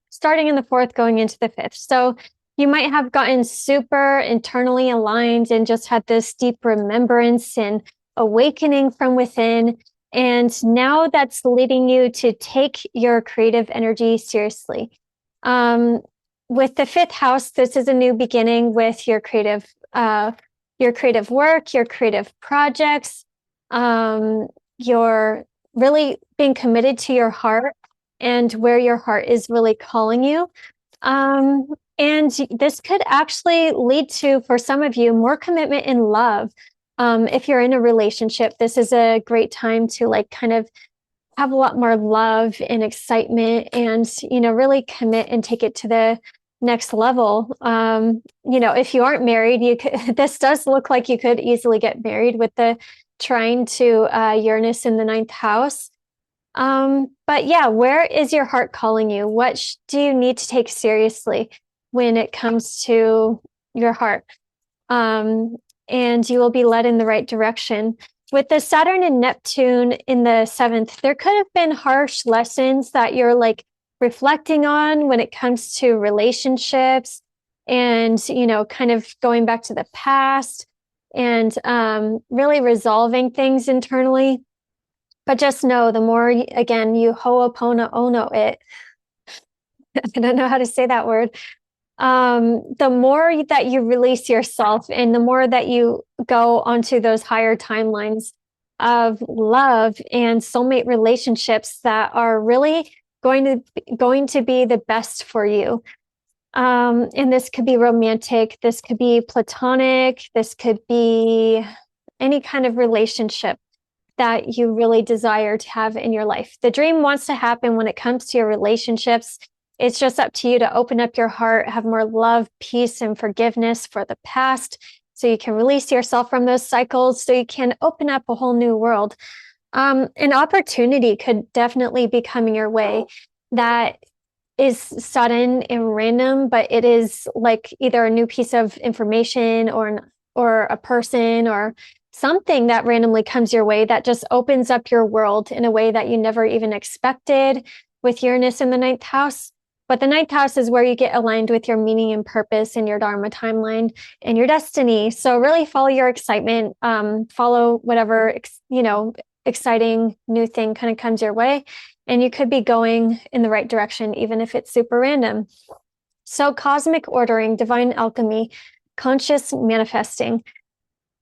starting in the 4th, going into the 5th. So you might have gotten super internally aligned and just had this deep remembrance and awakening from within. And now that's leading you to take your creative energy seriously. With the 5th house, this is a new beginning with your creative work, your creative projects. You're really being committed to your heart and where your heart is really calling you. And this could actually lead to, for some of you, more commitment in love. If you're in a relationship, this is a great time to kind of have a lot more love and excitement and, really commit and take it to the next level. If you aren't married, this does look like you could easily get married with the trine to Uranus in the 9th house. But yeah, where is your heart calling you? What do you need to take seriously when it comes to your heart? And you will be led in the right direction. With the Saturn and Neptune in the 7th, there could have been harsh lessons that you're reflecting on when it comes to relationships and, kind of going back to the past and really resolving things internally. But just know, the more, again, you ho'oponopono it, I don't know how to say that word, the more that you release yourself and the more that you go onto those higher timelines of love and soulmate relationships that are really going to be the best for you. And this could be romantic, this could be platonic, this could be any kind of relationship that you really desire to have in your life. The dream wants to happen when it comes to your relationships. It's just up to you to open up your heart, have more love, peace, and forgiveness for the past, so you can release yourself from those cycles, so you can open up a whole new world. An opportunity could definitely be coming your way that is sudden and random, but it is either a new piece of information or a person or something that randomly comes your way that just opens up your world in a way that you never even expected with Uranus in the 9th house. But the 9th house is where you get aligned with your meaning and purpose and your Dharma timeline and your destiny. So really follow your excitement, follow whatever, exciting new thing kind of comes your way. And you could be going in the right direction, even if it's super random. So cosmic ordering, divine alchemy, conscious manifesting.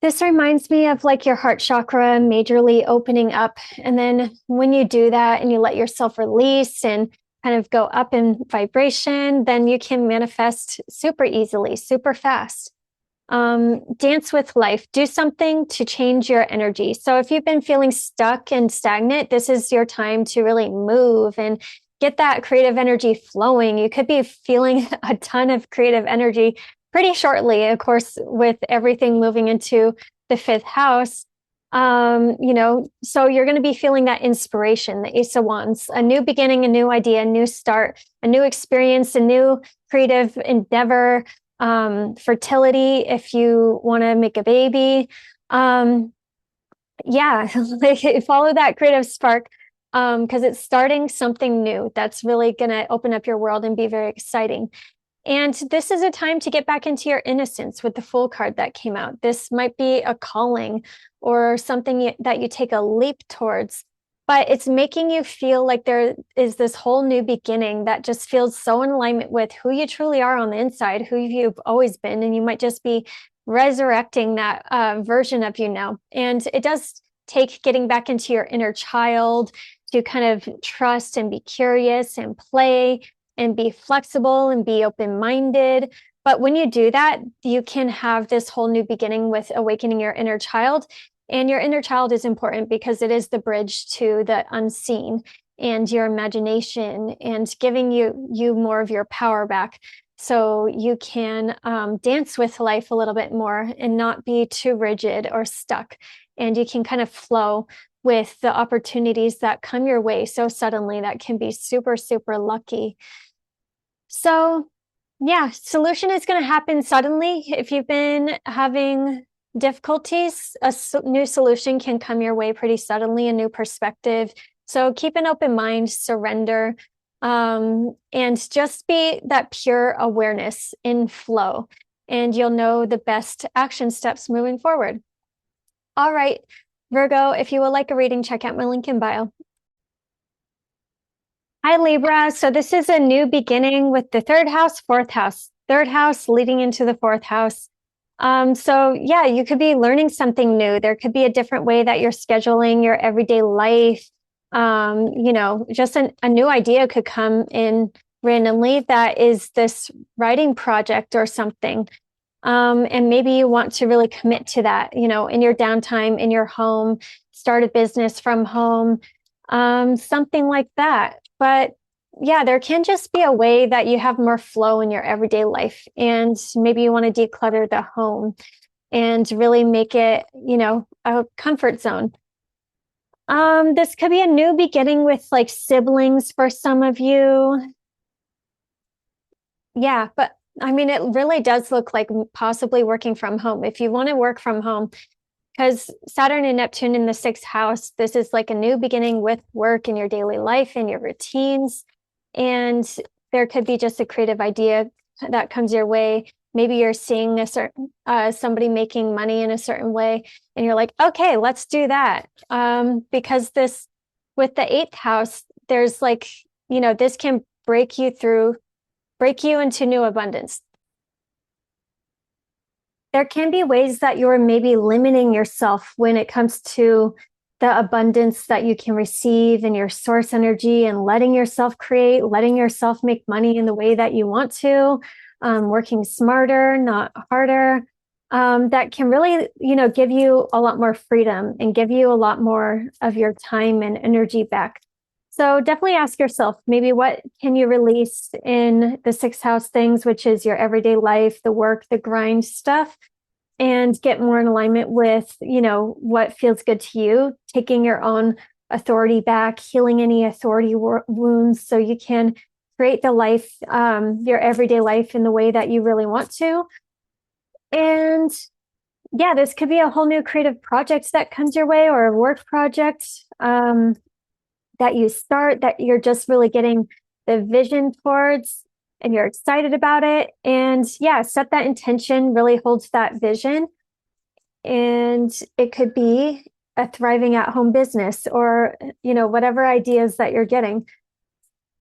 This reminds me of your heart chakra majorly opening up. And then when you do that and you let yourself release and kind of go up in vibration, then you can manifest super easily, super fast. Dance with life. Do something to change your energy. So if you've been feeling stuck and stagnant, this is your time to really move and get that creative energy flowing. You could be feeling a ton of creative energy pretty shortly, of course, with everything moving into the fifth house. So you're going to be feeling that inspiration, the Ace of Wands, a new beginning, a new idea, a new start, a new experience, a new creative endeavor, fertility, if you want to make a baby. Yeah, follow that creative spark, because it's starting something new that's really going to open up your world and be very exciting. And this is a time to get back into your innocence with the Fool card that came out. This might be a calling or something that you take a leap towards, but it's making you feel like there is this whole new beginning that just feels so in alignment with who you truly are on the inside, who you've always been. And you might just be resurrecting that version of you now. And it does take getting back into your inner child to kind of trust and be curious and play and be flexible and be open-minded. But when you do that, you can have this whole new beginning with awakening your inner child. And your inner child is important because it is the bridge to the unseen and your imagination and giving you more of your power back. So you can dance with life a little bit more and not be too rigid or stuck. And you can kind of flow with the opportunities that come your way so suddenly that can be super, super lucky. So yeah, solution is going to happen suddenly. If you've been having difficulties, a new solution can come your way pretty suddenly, a new perspective. So keep an open mind, surrender, and just be that pure awareness in flow, and you'll know the best action steps moving forward. All right, Virgo, if you would like a reading, check out my link in bio. Hi, Libra. So this is a new beginning with the third house, fourth house, third house leading into the fourth house. So yeah, you could be learning something new. There could be a different way that you're scheduling your everyday life. Just a new idea could come in randomly that is this writing project or something. And maybe you want to really commit to that, in your downtime, in your home, start a business from home, something like that. But yeah, there can just be a way that you have more flow in your everyday life. And maybe you want to declutter the home and really make it, a comfort zone. This could be a new beginning with like siblings for some of you. Yeah, but I mean, it really does look like possibly working from home. If you want to work from home, because Saturn and Neptune in the sixth house, this is like a new beginning with work in your daily life and your routines. And there could be just a creative idea that comes your way. Maybe you're seeing a certain somebody making money in a certain way, and you're like, okay, let's do that. Because this with the eighth house, there's like, this can break you into new abundance. There can be ways that you're maybe limiting yourself when it comes to the abundance that you can receive in your source energy and letting yourself create, letting yourself make money in the way that you want to, working smarter, not harder. That can really, give you a lot more freedom and give you a lot more of your time and energy back. So definitely ask yourself, maybe what can you release in the sixth house things, which is your everyday life, the work, the grind stuff, and get more in alignment with, what feels good to you, taking your own authority back, healing any authority wounds so you can create the life, your everyday life in the way that you really want to. And yeah, this could be a whole new creative project that comes your way, or a work project that you start, that you're just really getting the vision towards and you're excited about it. And yeah, set that intention, really holds that vision. And it could be a thriving at home business, or, whatever ideas that you're getting.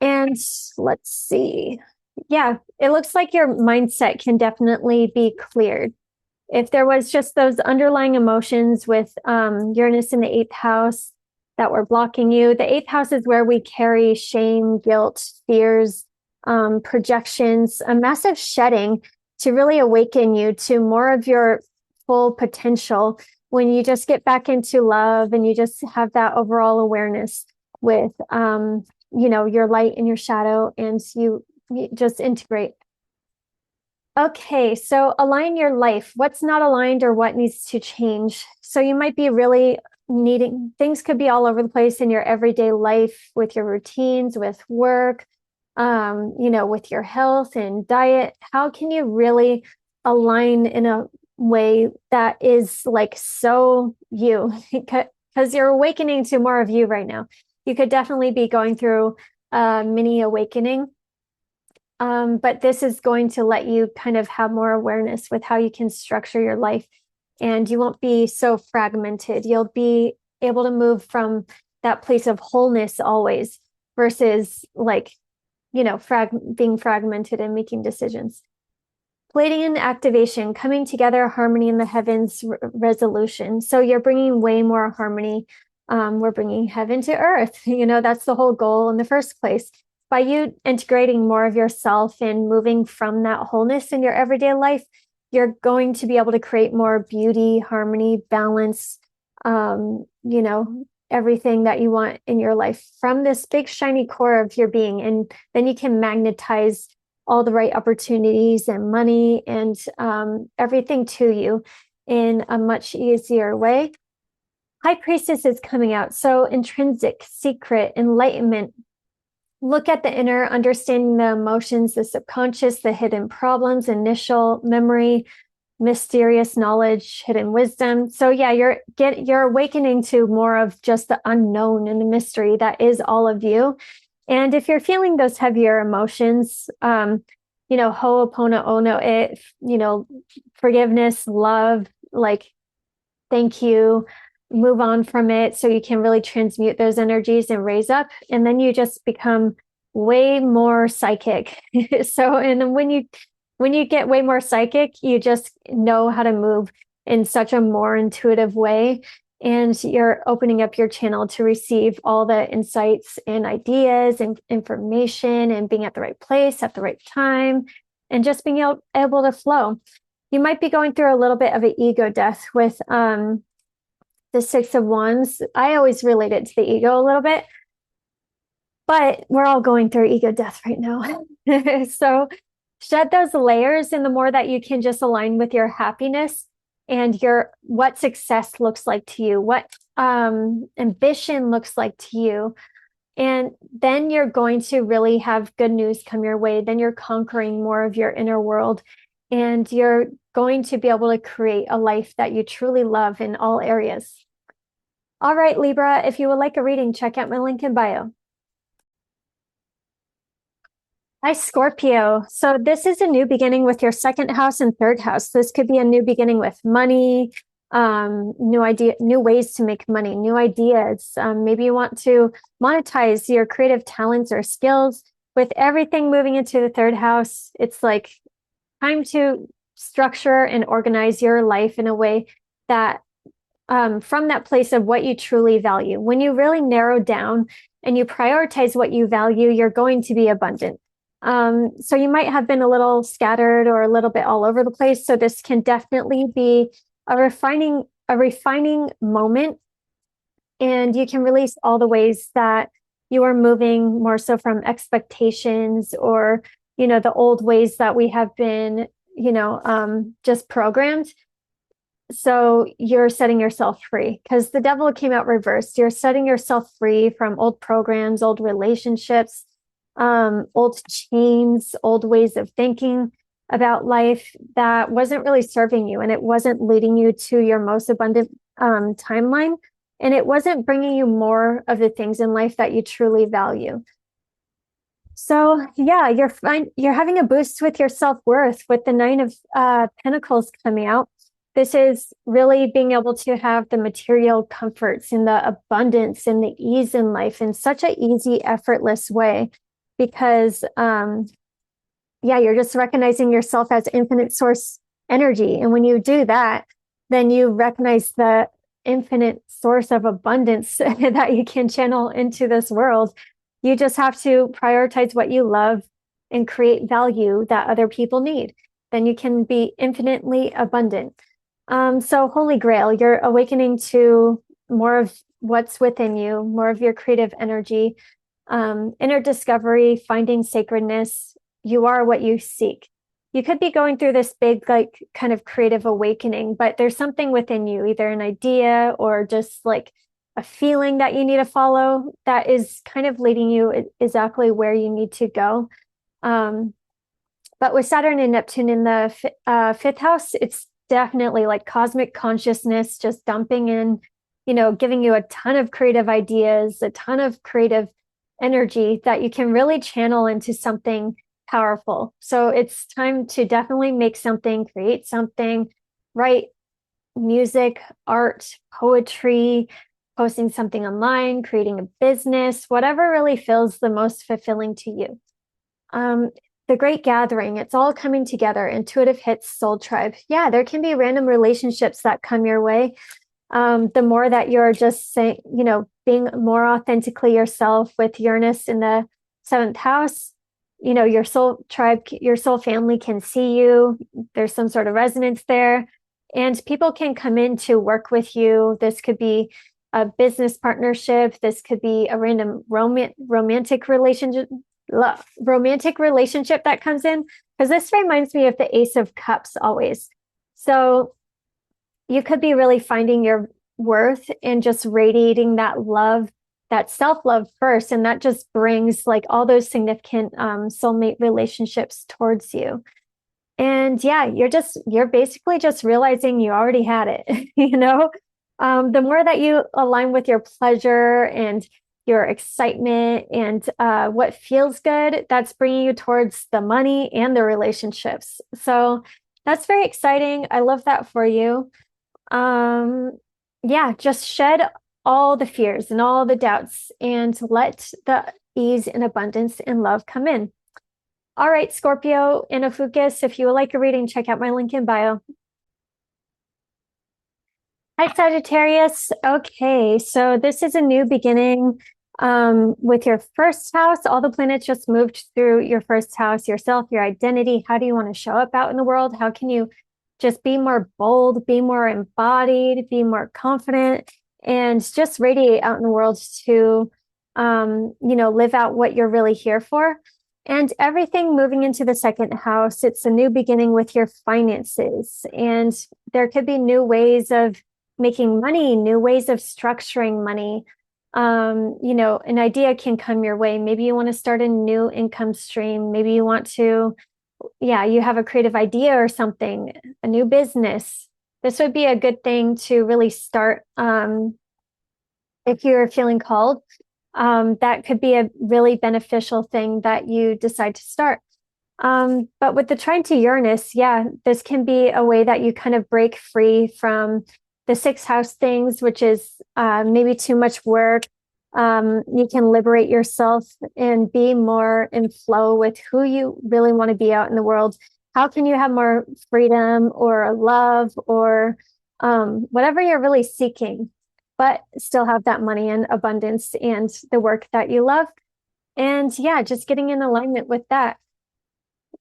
And let's see. Yeah, it looks like your mindset can definitely be cleared. If there was just those underlying emotions with Uranus in the eighth house that were blocking you, the eighth house is where we carry shame, guilt, fears, projections, a massive shedding to really awaken you to more of your full potential when you just get back into love and you just have that overall awareness with, your light and your shadow, and you just integrate. Okay, so align your life. What's not aligned or what needs to change? So you might be really needing, things could be all over the place in your everyday life with your routines, with work, with your health and diet. How can you really align in a way that is like so you? Because you're awakening to more of you right now. You could definitely be going through a mini awakening, but this is going to let you kind of have more awareness with how you can structure your life, and you won't be so fragmented. You'll be able to move from that place of wholeness always versus like, being fragmented and making decisions. Pleiadian activation, coming together, harmony in the heavens, resolution. So you're bringing way more harmony. We're bringing heaven to earth. That's the whole goal in the first place. By you integrating more of yourself and moving from that wholeness in your everyday life, you're going to be able to create more beauty, harmony, balance, everything that you want in your life from this big shiny core of your being. And then you can magnetize all the right opportunities and money and everything to you in a much easier way. High Priestess is coming out. So intrinsic, secret, enlightenment. Look at the inner, understanding the emotions, the subconscious, the hidden problems, initial memory, mysterious knowledge, hidden wisdom. So yeah, you're awakening to more of just the unknown and the mystery that is all of you. And if you're feeling those heavier emotions, ho'oponopono, forgiveness, love, like, thank you, move on from it so you can really transmute those energies and raise up. And then you just become way more psychic. And then when you get way more psychic, you just know how to move in such a more intuitive way. And you're opening up your channel to receive all the insights and ideas and information and being at the right place at the right time and just being able to flow. You might be going through a little bit of an ego death with the Six of Wands. I always relate it to the ego a little bit, but we're all going through ego death right now. So shed those layers, and the more that you can just align with your happiness and what success looks like to you, what ambition looks like to you. And then you're going to really have good news come your way. Then you're conquering more of your inner world, and you're going to be able to create a life that you truly love in all areas. All right, Libra, if you would like a reading, check out my link in bio. Hi, Scorpio. So this is a new beginning with your second house and third house. This could be a new beginning with money, new ways to make money, new ideas. Maybe you want to monetize your creative talents or skills. With everything moving into the third house, it's like time to structure and organize your life in a way that from that place of what you truly value. When you really narrow down and you prioritize what you value, you're going to be abundant. So you might have been a little scattered or a little bit all over the place. So this can definitely be a refining moment, and you can release all the ways that you are moving more so from expectations or, the old ways that we have been, just programmed. So you're setting yourself free because the devil came out reversed. You're setting yourself free from old programs, old relationships, old chains, old ways of thinking about life that wasn't really serving you, and it wasn't leading you to your most abundant timeline, and it wasn't bringing you more of the things in life that you truly value. So yeah, you're having a boost with your self-worth with the Nine of Pentacles coming out. This is really being able to have the material comforts and the abundance and the ease in life in such an easy, effortless way. Because, you're just recognizing yourself as infinite source energy. And when you do that, then you recognize the infinite source of abundance that you can channel into this world. You just have to prioritize what you love and create value that other people need. Then you can be infinitely abundant. So Holy Grail, you're awakening to more of what's within you, more of your creative energy, inner discovery, finding sacredness. You are what you seek. you could be going through this big, like, kind of creative awakening, but there's something within you, either an idea or just like a feeling that you need to follow that is kind of leading you exactly where you need to go. Um, but with Saturn and Neptune in the fifth house, it's definitely like cosmic consciousness just dumping in, giving you a ton of creative ideas, a ton of creative energy that you can really channel into something powerful. So it's time to definitely make something, create something, write music, art, poetry, posting something online, creating a business, whatever really feels the most fulfilling to you. The Great Gathering, it's all coming together. Intuitive hits, soul tribe. Yeah, there can be random relationships that come your way. The more that you're just saying, being more authentically yourself with Uranus in the seventh house, your soul tribe, your soul family can see you. There's some sort of resonance there, and people can come in to work with you. This could be a business partnership. This could be a random romantic relationship that comes in, because this reminds me of the Ace of Cups always. So you could be really finding your worth and just radiating that love, that self-love first, and that just brings like all those significant soulmate relationships towards you. And yeah, you're basically just realizing you already had it. The more that you align with your pleasure and your excitement and what feels good, that's bringing you towards the money and the relationships. So that's very exciting. I love that for you. Yeah, just shed all the fears and all the doubts and let the ease and abundance and love come in. All right, Scorpio and Ophiuchus, if you would like a reading, check out my link in bio. Hi, Sagittarius. Okay, so this is a new beginning with your first house. All the planets just moved through your first house, yourself, your identity. How do you want to show up out in the world? How can you just be more bold, be more embodied, be more confident, and just radiate out in the world to, live out what you're really here for? And everything moving into the second house, it's a new beginning with your finances. And there could be new ways of making money, new ways of structuring money. An idea can come your way. Maybe you want to start a new income stream. Maybe you want to, you have a creative idea or something, a new business. This would be a good thing to really start if you're feeling called. That could be a really beneficial thing that you decide to start. But with the trine to Uranus, this can be a way that you kind of break free from the sixth house things, which is maybe too much work. You can liberate yourself and be more in flow with who you really want to be out in the world. How can you have more freedom or love or whatever you're really seeking, but still have that money and abundance and the work that you love? And just getting in alignment with that.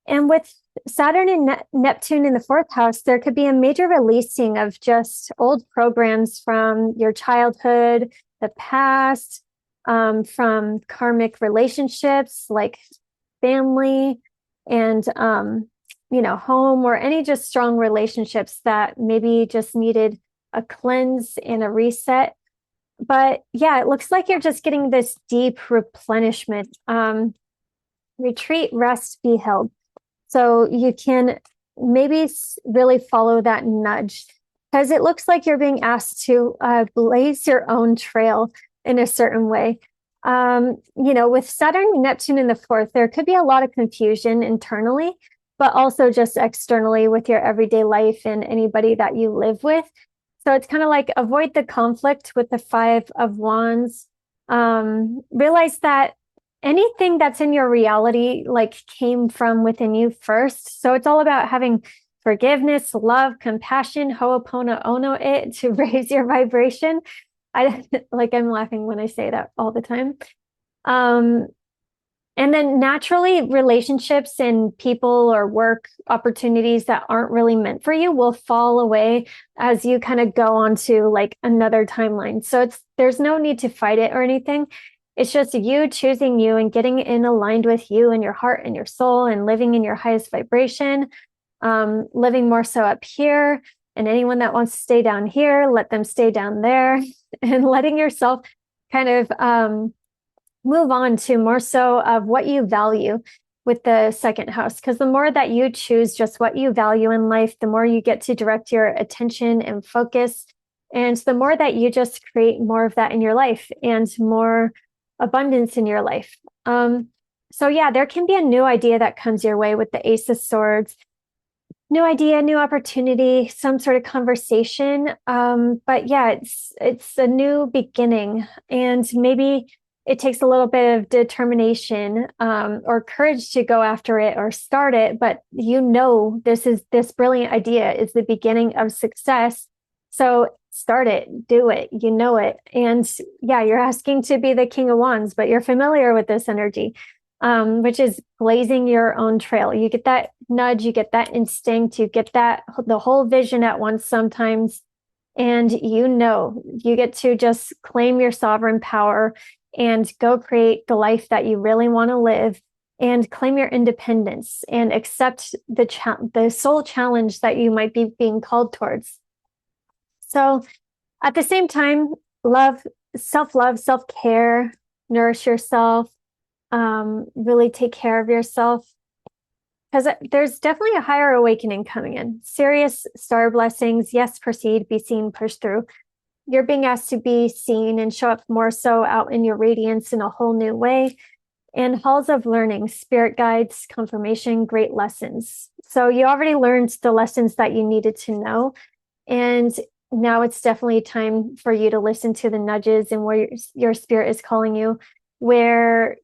And with Saturn and Neptune in the fourth house, there could be a major releasing of just old programs from your childhood, the past, from karmic relationships like family and, home, or any just strong relationships that maybe just needed a cleanse and a reset. But it looks like you're just getting this deep replenishment. Retreat, rest, be held. So you can maybe really follow that nudge, because it looks like you're being asked to blaze your own trail in a certain way. With Saturn and Neptune in the fourth, there could be a lot of confusion internally, but also just externally with your everyday life and anybody that you live with. So it's kind of like avoid the conflict with the Five of Wands. Realize that anything that's in your reality came from within you first. So it's all about having forgiveness, love, compassion, ho'oponopono it to raise your vibration. I'm laughing when I say that all the time. And then naturally, relationships and people or work opportunities that aren't really meant for you will fall away as you kind of go on to another timeline. So there's no need to fight it or anything. It's just you choosing you and getting in aligned with you and your heart and your soul and living in your highest vibration, living more so up here. And anyone that wants to stay down here, let them stay down there, and letting yourself kind of move on to more so of what you value with the second house. Because the more that you choose just what you value in life, the more you get to direct your attention and focus. And the more that you just create more of that in your life and more abundance in your life. So yeah, there can be a new idea that comes your way with the Ace of Swords. New idea, new opportunity, some sort of conversation. But yeah, it's a new beginning, and maybe it takes a little bit of determination or courage to go after it or start it. But this brilliant idea is the beginning of success. So start it, do it, it. And yeah, you're asking to be the King of Wands, but you're familiar with this energy. Which is blazing your own trail. You get that nudge, you get that instinct, you get the whole vision at once sometimes. And you get to just claim your sovereign power and go create the life that you really want to live and claim your independence and accept the soul challenge that you might be being called towards. So at the same time, self-love, self-care, nourish yourself. Really take care of yourself, because there's definitely a higher awakening coming in. Serious star blessings. Yes, proceed, be seen, push through. You're being asked to be seen and show up more so out in your radiance in a whole new way. And halls of learning, spirit guides, confirmation, great lessons. So you already learned the lessons that you needed to know. And now it's definitely time for you to listen to the nudges and where your spirit is calling you, where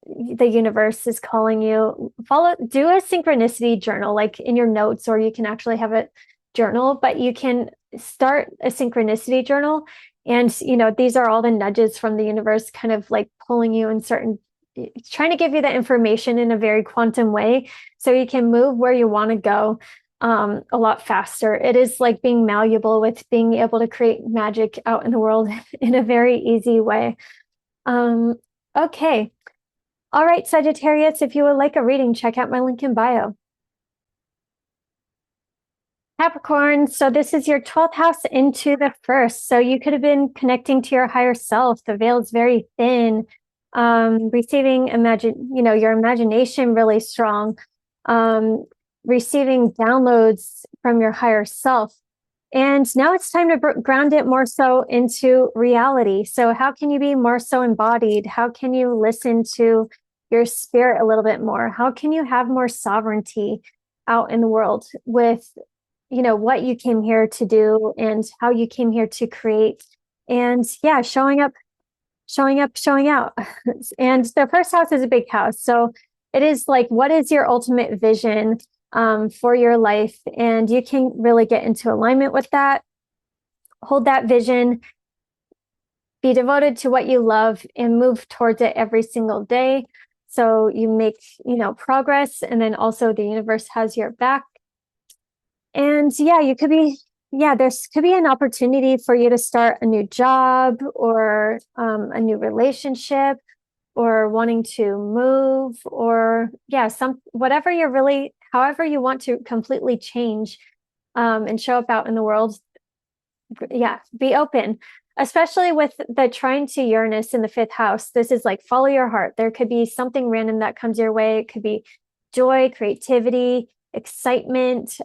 the universe is calling you. Do a synchronicity journal, like in your notes, or you can actually have a journal, but you can start a synchronicity journal. And, these are all the nudges from the universe kind of like pulling you in trying to give you the information in a very quantum way so you can move where you want to go a lot faster. It is like being malleable with being able to create magic out in the world in a very easy way. Okay. All right, Sagittarius, if you would like a reading, check out my link in bio. Capricorn, so this is your 12th house into the first. So you could have been connecting to your higher self. The veil is very thin, receiving your imagination really strong, receiving downloads from your higher self. And now it's time to ground it more so into reality. So how can you be more so embodied? How can you listen to your spirit a little bit more? How can you have more sovereignty out in the world with, what you came here to do and how you came here to create? And yeah, showing up, showing out. And the first house is a big house. So it is like, what is your ultimate vision for your life? And you can really get into alignment with that. Hold that vision, be devoted to what you love, and move towards it every single day. So you make, progress, and then also the universe has your back. And yeah, there could be an opportunity for you to start a new job or a new relationship, or wanting to move, or however you want to completely change and show up out in the world. Yeah, be open, especially with the trine to Uranus in the 5th house. This is like, follow your heart. There could be something random that comes your way. It could be joy, creativity, excitement,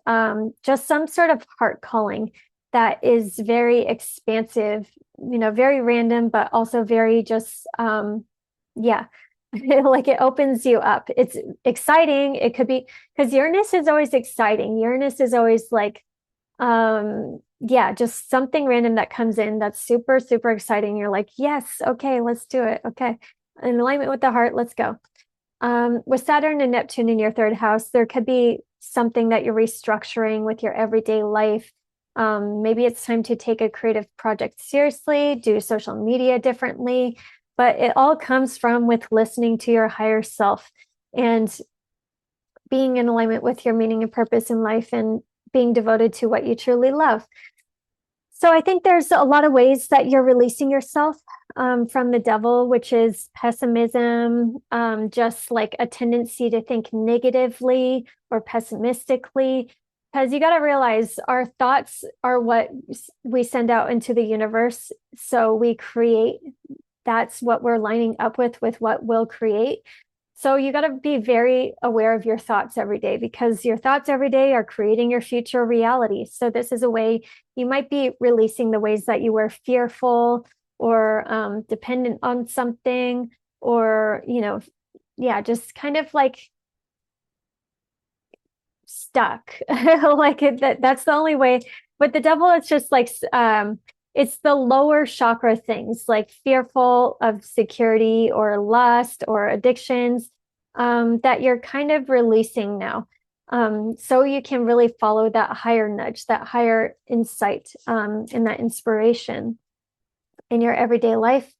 just some sort of heart calling that is very expansive, very random, but also very just, like it opens you up. It's exciting. It could be, because Uranus is always exciting. Uranus is always like, just something random that comes in that's super, super exciting. You're like, yes, okay, let's do it. Okay. In alignment with the heart, let's go. With Saturn and Neptune in your 3rd house, there could be something that you're restructuring with your everyday life. Maybe it's time to take a creative project seriously, do social media differently, but it all comes from with listening to your higher self and being in alignment with your meaning and purpose in life and being devoted to what you truly love. So I think there's a lot of ways that you're releasing yourself from the devil, which is pessimism, just like a tendency to think negatively or pessimistically. Because you got to realize our thoughts are what we send out into the universe. So we create, that's what we're lining up with what we'll create. So you got to be very aware of your thoughts every day, because your thoughts every day are creating your future reality. So this is a way you might be releasing the ways that you were fearful or dependent on something, or, yeah, just kind of like stuck. Like that's the only way. But the devil, it's just like it's the lower chakra things, like fearful of security or lust or addictions, that you're kind of releasing now. So you can really follow that higher nudge, that higher insight, and that inspiration in your everyday life.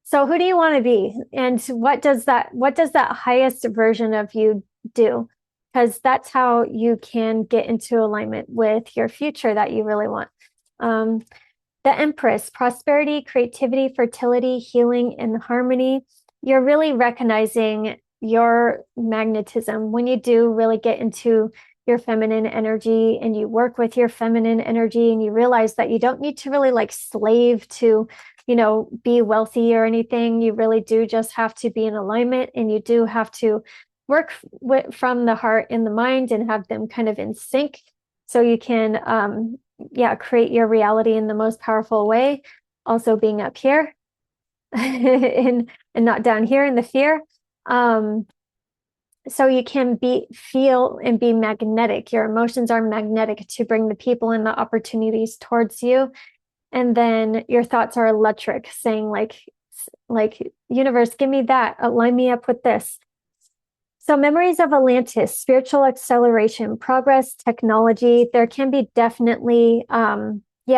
So who do you want to be? And what does that highest version of you do? Because that's how you can get into alignment with your future that you really want. The Empress, prosperity, creativity, fertility, healing, and harmony. You're really recognizing your magnetism when you do really get into your feminine energy and you work with your feminine energy, and you realize that you don't need to really like slave to, be wealthy or anything. You really do just have to be in alignment, and you do have to work from the heart and the mind and have them kind of in sync, so you can create your reality in the most powerful way, also being up here and not down here in the fear. So you can feel and be magnetic. Your emotions are magnetic to bring the people and the opportunities towards you. And then your thoughts are electric, saying like universe, give me that, line me up with this. So memories of Atlantis, spiritual acceleration, progress, technology. There can be definitely,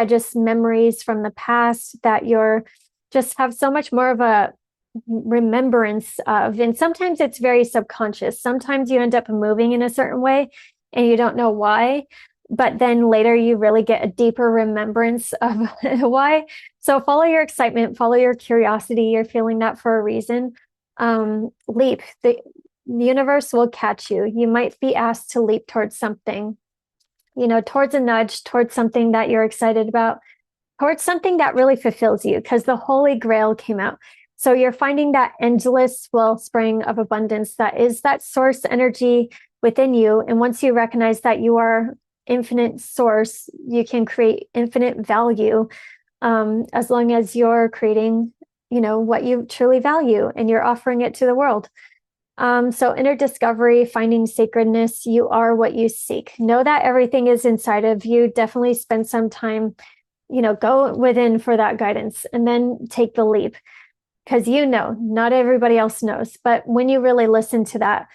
just memories from the past that you're just have so much more of a remembrance of. And sometimes it's very subconscious. Sometimes you end up moving in a certain way and you don't know why, but then later you really get a deeper remembrance of why. So follow your excitement, follow your curiosity. You're feeling that for a reason. Leap. The universe will catch you. You might be asked to leap towards something, towards a nudge, towards something that you're excited about, towards something that really fulfills you, because the Holy Grail came out. So you're finding that endless wellspring of abundance that is that source energy within you. And once you recognize that you are infinite source, you can create infinite value, as long as you're creating, what you truly value and you're offering it to the world. So inner discovery, finding sacredness, you are what you seek. Know that everything is inside of you. Definitely spend some time, go within for that guidance, and then take the leap. Because not everybody else knows. But when you really listen to that,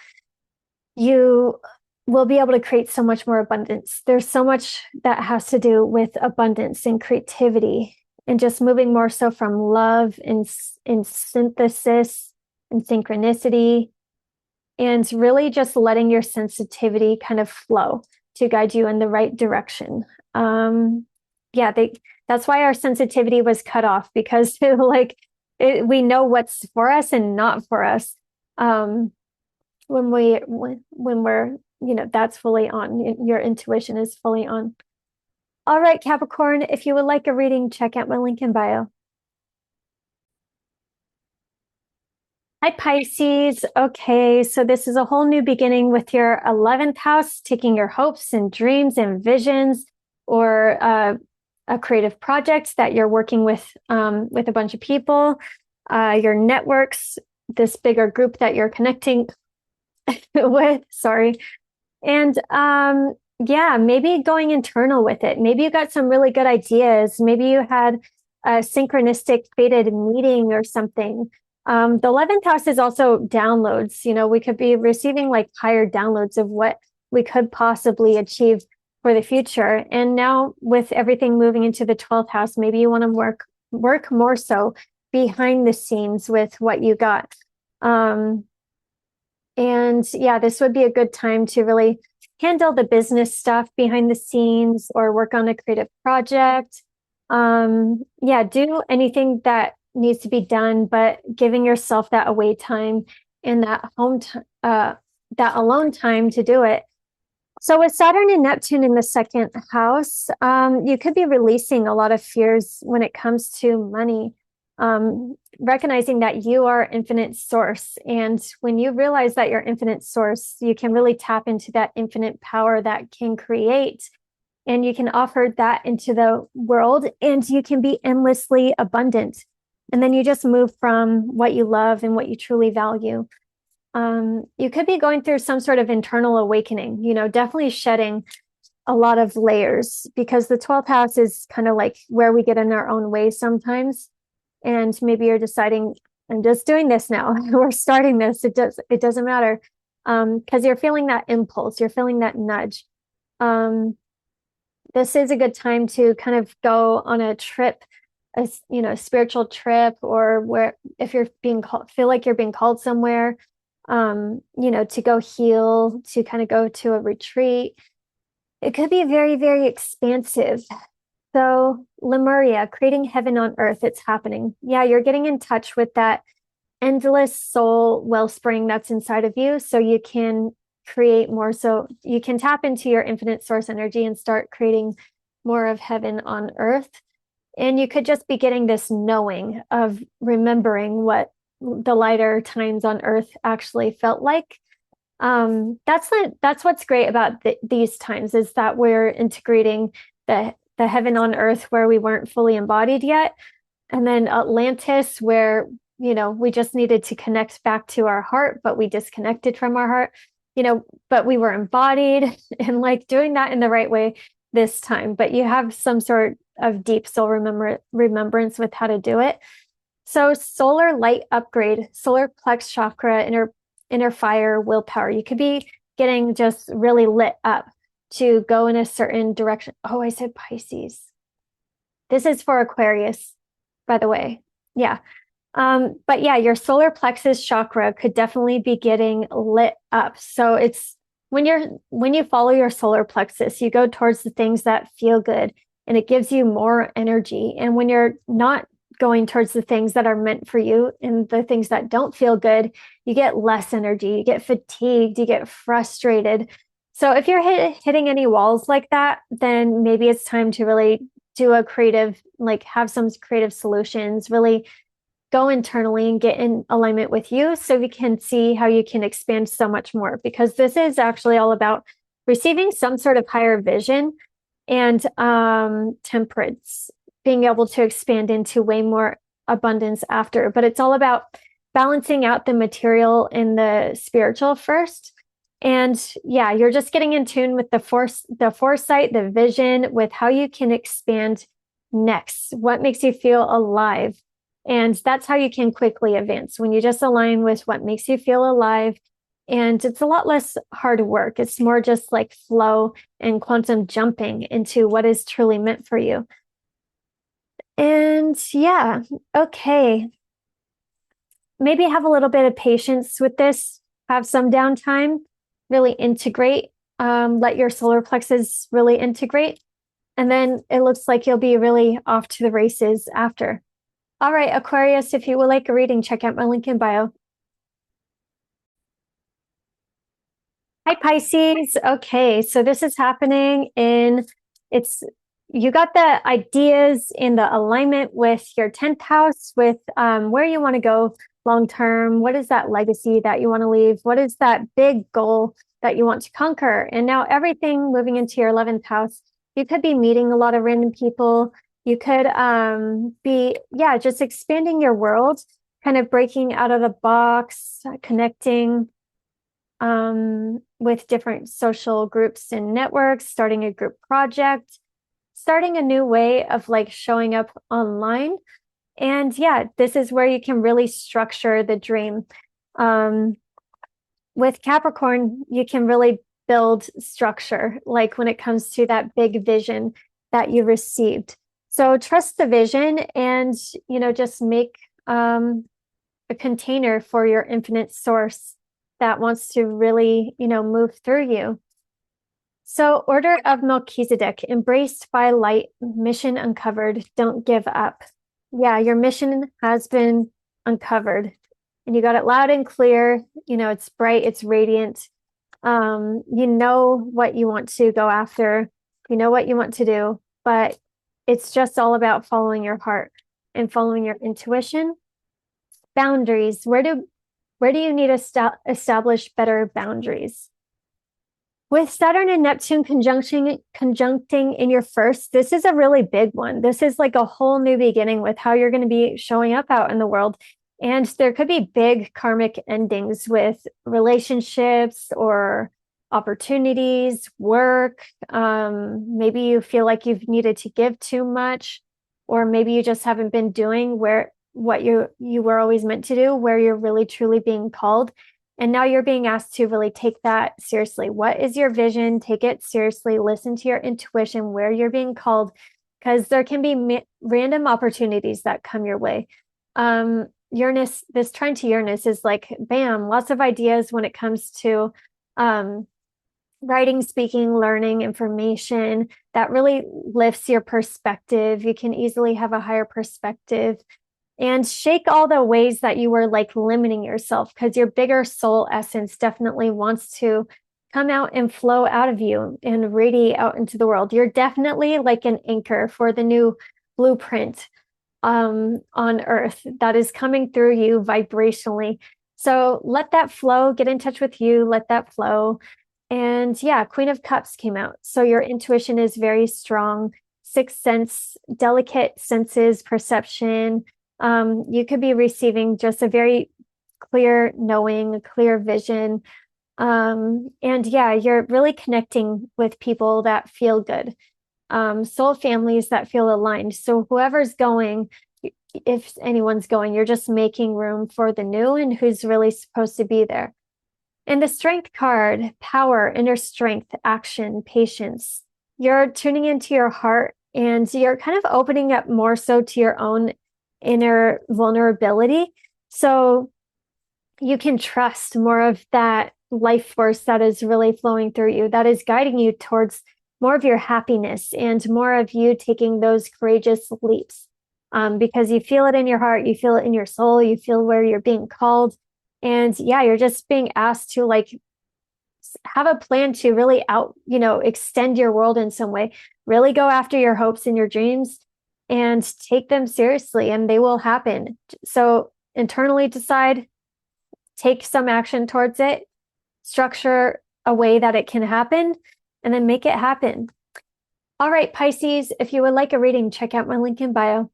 you will be able to create so much more abundance. There's so much that has to do with abundance and creativity, and just moving more so from love and synthesis and synchronicity, and really just letting your sensitivity kind of flow to guide you in the right direction. That's why our sensitivity was cut off, because we know what's for us and not for us. When we're, that's fully on, your intuition is fully on. All right, Capricorn, if you would like a reading, check out my link in bio. Hi, Pisces. Okay, so this is a whole new beginning with your 11th house, taking your hopes and dreams and visions, or a creative project that you're working with a bunch of people, your networks, this bigger group that you're connecting with. Sorry. And maybe going internal with it. Maybe you got some really good ideas. Maybe you had a synchronistic fated meeting or something. The 11th house is also downloads. We could be receiving like higher downloads of what we could possibly achieve for the future. And now with everything moving into the 12th house, maybe you want to work more so behind the scenes with what you got. This would be a good time to really handle the business stuff behind the scenes, or work on a creative project. Do anything that needs to be done, but giving yourself that away time and that that alone time to do it. So with Saturn and Neptune in the second house, you could be releasing a lot of fears when it comes to money, recognizing that you are infinite source. And when you realize that you're infinite source, you can really tap into that infinite power that can create, and you can offer that into the world, and you can be endlessly abundant. And then you just move from what you love and what you truly value. You could be going through some sort of internal awakening, definitely shedding a lot of layers, because the 12th house is kind of like where we get in our own way sometimes. And maybe you're deciding, I'm just doing this now. We're starting this. It doesn't matter. Because you're feeling that impulse, you're feeling that nudge. This is a good time to kind of go on a trip, a spiritual trip, or where, if you're being called, feel like you're being called somewhere, to go heal, to kind of go to a retreat. It could be very, very expansive. So Lemuria, creating heaven on earth, it's happening. Yeah, you're getting in touch with that endless soul wellspring that's inside of you, so you can create more. So you can tap into your infinite source energy and start creating more of heaven on earth. And you could just be getting this knowing of remembering what the lighter times on earth actually felt like. That's what's great about these times, is that we're integrating the heaven on earth where we weren't fully embodied yet, and then Atlantis, where we just needed to connect back to our heart, but we disconnected from our heart, but we were embodied, and like doing that in the right way this time. But you have some sort of deep soul remembrance with how to do it. So solar light upgrade, solar plex chakra, inner fire, willpower. You could be getting just really lit up to go in a certain direction. Oh, I said Pisces. This is for Aquarius, by the way. Yeah. But yeah, your solar plexus chakra could definitely be getting lit up. So it's when you follow your solar plexus, you go towards the things that feel good, and it gives you more energy. And when you're not going towards the things that are meant for you and the things that don't feel good, you get less energy, you get fatigued, you get frustrated. So if you're hitting any walls like that, then maybe it's time to really do a creative, like have some creative solutions, really go internally and get in alignment with you, so you can see how you can expand so much more, because this is actually all about receiving some sort of higher vision and temperance, being able to expand into way more abundance after. But it's all about balancing out the material and the spiritual first. And yeah, you're just getting in tune with the foresight, the vision, with how you can expand next, what makes you feel alive. And that's how you can quickly advance, when you just align with what makes you feel alive. And it's a lot less hard work. It's more just like flow and quantum jumping into what is truly meant for you. And yeah, okay. Maybe have a little bit of patience with this, have some downtime, really integrate, let your solar plexus really integrate. And then it looks like you'll be really off to the races after. All right, Aquarius, if you would like a reading, check out my link in bio. Hi, Pisces. Okay, so this is happening you got the ideas in the alignment with your 10th house, with where you want to go long term. What is that legacy that you want to leave? What is that big goal that you want to conquer? And now everything moving into your 11th house, you could be meeting a lot of random people. You could be, just expanding your world, kind of breaking out of the box, connecting with different social groups and networks, starting a group project, starting a new way of like showing up online. And yeah, this is where you can really structure the dream. With Capricorn, you can really build structure, like when it comes to that big vision that you received. So trust the vision, and, just make a container for your infinite source that wants to really, move through you. So Order of Melchizedek, embraced by light, mission uncovered, don't give up. Yeah, your mission has been uncovered and you got it loud and clear. You know, it's bright, it's radiant. You know what you want to go after, you know what you want to do, but it's just all about following your heart and following your intuition. Boundaries. Where do you need to establish better boundaries? With Saturn and Neptune conjuncting in your first, this is a really big one. This is like a whole new beginning with how you're going to be showing up out in the world. And there could be big karmic endings with relationships or opportunities, work. Maybe you feel like you've needed to give too much, or maybe you just haven't been doing where what you were always meant to do, where you're really truly being called. And now you're being asked to really take that seriously. What is your vision? Take it seriously. Listen to your intuition, where you're being called, because there can be random opportunities that come your way. Uranus, this trine to Uranus is like, bam, lots of ideas when it comes to writing, speaking, learning, information that really lifts your perspective. You can easily have a higher perspective and shake all the ways that you were like limiting yourself, because your bigger soul essence definitely wants to come out and flow out of you and radiate out into the world. You're definitely like an anchor for the new blueprint on earth that is coming through you vibrationally. So let that flow, get in touch with you, let that flow. And yeah, Queen of Cups came out. So your intuition is very strong, sixth sense, delicate senses, perception. You could be receiving just a very clear knowing, a clear vision. And yeah, you're really connecting with people that feel good, soul families that feel aligned. So whoever's going, if anyone's going, you're just making room for the new and who's really supposed to be there. And the strength card, power, inner strength, action, patience. You're tuning into your heart and you're kind of opening up more so to your own inner vulnerability. So you can trust more of that life force that is really flowing through you, that is guiding you towards more of your happiness and more of you taking those courageous leaps. Because you feel it in your heart, you feel it in your soul, you feel where you're being called. And yeah, you're just being asked to like have a plan to really extend your world in some way, really go after your hopes and your dreams and take them seriously, and they will happen. So internally decide, take some action towards it, structure a way that it can happen, and then make it happen. All right, Pisces, if you would like a reading, check out my link in bio.